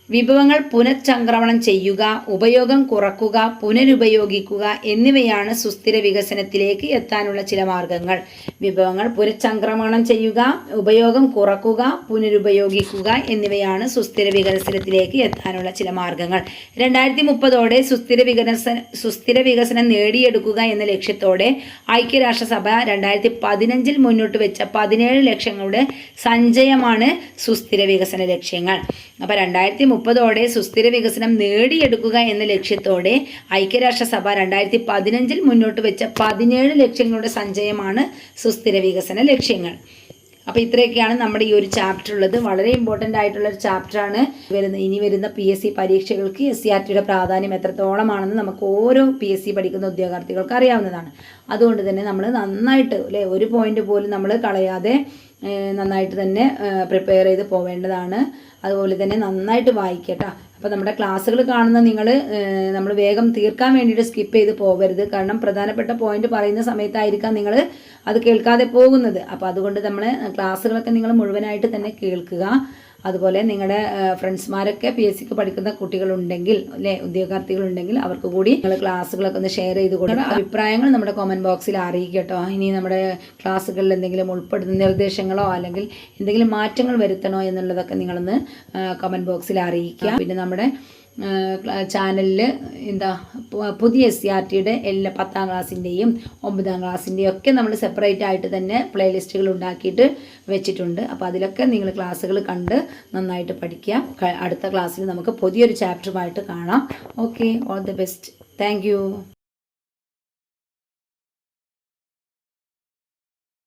Speaker 1: വിഭവങ്ങൾ പുനഃചംക്രമണം ചെയ്യുക, ഉപയോഗം കുറക്കുക, പുനരുപയോഗിക്കുക എന്നിവയാണ് സുസ്ഥിര വികസനത്തിലേക്ക് എത്താനുള്ള ചില മാർഗങ്ങൾ. വിഭവങ്ങൾ പുനഃചംക്രമണം ചെയ്യുക, ഉപയോഗം കുറക്കുക, പുനരുപയോഗിക്കുക എന്നിവയാണ് സുസ്ഥിര വികസനത്തിലേക്ക് എത്താനുള്ള ചില മാർഗങ്ങൾ. 2030ഓടെ സുസ്ഥിര വികസനം നേടിയെടുക്കുക എന്ന ലക്ഷ്യത്തോടെ ഐക്യരാഷ്ട്രസഭ 2015 മുന്നോട്ട് വെച്ച 17 ലക്ഷ്യങ്ങളുടെ സഞ്ചയമാണ് സുസ്ഥിര വികസന ലക്ഷ്യങ്ങൾ. അപ്പോൾ 2030ഓടെ സുസ്ഥിര വികസനം നേടിയെടുക്കുക എന്ന ലക്ഷ്യത്തോടെ ഐക്യരാഷ്ട്രസഭ 2015 മുന്നോട്ട് വെച്ച 17 ലക്ഷ്യങ്ങളുടെ സഞ്ചയമാണ് സുസ്ഥിര വികസന ലക്ഷ്യങ്ങൾ. അപ്പോൾ ഇത്രയൊക്കെയാണ് നമ്മുടെ ഈ ഒരു ചാപ്റ്റർ ഉള്ളത്. വളരെ ഇമ്പോർട്ടൻ്റ് ആയിട്ടുള്ള ഒരു ചാപ്റ്ററാണ്. ഇനി വരുന്ന PSC പരീക്ഷകൾക്ക് SCRTയുടെ പ്രാധാന്യം എത്രത്തോളമാണെന്ന് നമുക്ക് ഓരോ PSC പഠിക്കുന്ന ഉദ്യോഗാർത്ഥികൾക്ക് അറിയാവുന്നതാണ്. അതുകൊണ്ട് തന്നെ നമ്മൾ നന്നായിട്ട് ഒരു പോയിന്റ് പോലും നമ്മൾ കളയാതെ നന്നായിട്ട് തന്നെ പ്രിപ്പയർ ചെയ്ത് പോവേണ്ടതാണ്. അതുപോലെ തന്നെ നന്നായിട്ട് വായിക്കട്ടോ. അപ്പോൾ നമ്മുടെ ക്ലാസ്സുകൾ കാണുന്ന നമ്മൾ വേഗം തീർക്കാൻ വേണ്ടിയിട്ട് സ്കിപ്പ് ചെയ്ത് പോകരുത്. കാരണം പ്രധാനപ്പെട്ട പോയിന്റ് പറയുന്ന സമയത്തായിരിക്കാം നിങ്ങൾ അത് കേൾക്കാതെ പോകുന്നത്. അപ്പോൾ അതുകൊണ്ട് നമ്മൾ ക്ലാസ്സുകളൊക്കെ നിങ്ങൾ മുഴുവനായിട്ട് തന്നെ കേൾക്കുക. അതുപോലെ നിങ്ങളുടെ ഫ്രണ്ട്സ്മാരൊക്കെ PSCക്ക് പഠിക്കുന്ന കുട്ടികളുണ്ടെങ്കിൽ, ഉദ്യോഗാർത്ഥികളുണ്ടെങ്കിൽ അവർക്ക് കൂടി നിങ്ങൾ ക്ലാസ്സുകളൊക്കെ ഒന്ന് ഷെയർ ചെയ്ത് കൊടുക്കുക. അഭിപ്രായങ്ങൾ നമ്മുടെ കമൻറ്റ് ബോക്സിൽ അറിയിക്കട്ടോ. ഇനി നമ്മുടെ ക്ലാസ്സുകളിൽ എന്തെങ്കിലും ഉൾപ്പെടുന്ന നിർദ്ദേശങ്ങളോ അല്ലെങ്കിൽ എന്തെങ്കിലും മാറ്റങ്ങൾ വരുത്തണോ എന്നുള്ളതൊക്കെ നിങ്ങളൊന്ന് കമൻറ്റ് ബോക്സിൽ അറിയിക്കുക. പിന്നെ നമ്മുടെ ചാനലിൽ പുതിയ SCRTയുടെ എല്ലാ 10ാം ക്ലാസ്സിൻ്റെയും 9ാം ക്ലാസ്സിൻ്റെയും ഒക്കെ നമ്മൾ സെപ്പറേറ്റ് ആയിട്ട് തന്നെ പ്ലേലിസ്റ്റുകൾ ഉണ്ടാക്കിയിട്ട് വെച്ചിട്ടുണ്ട്. അപ്പോൾ അതിലൊക്കെ നിങ്ങൾ ക്ലാസ്സുകൾ കണ്ട് നന്നായിട്ട് പഠിക്കുക. അടുത്ത ക്ലാസ്സിൽ നമുക്ക് പുതിയൊരു ചാപ്റ്ററുമായിട്ട് കാണാം. Okay, all the best. Thank you.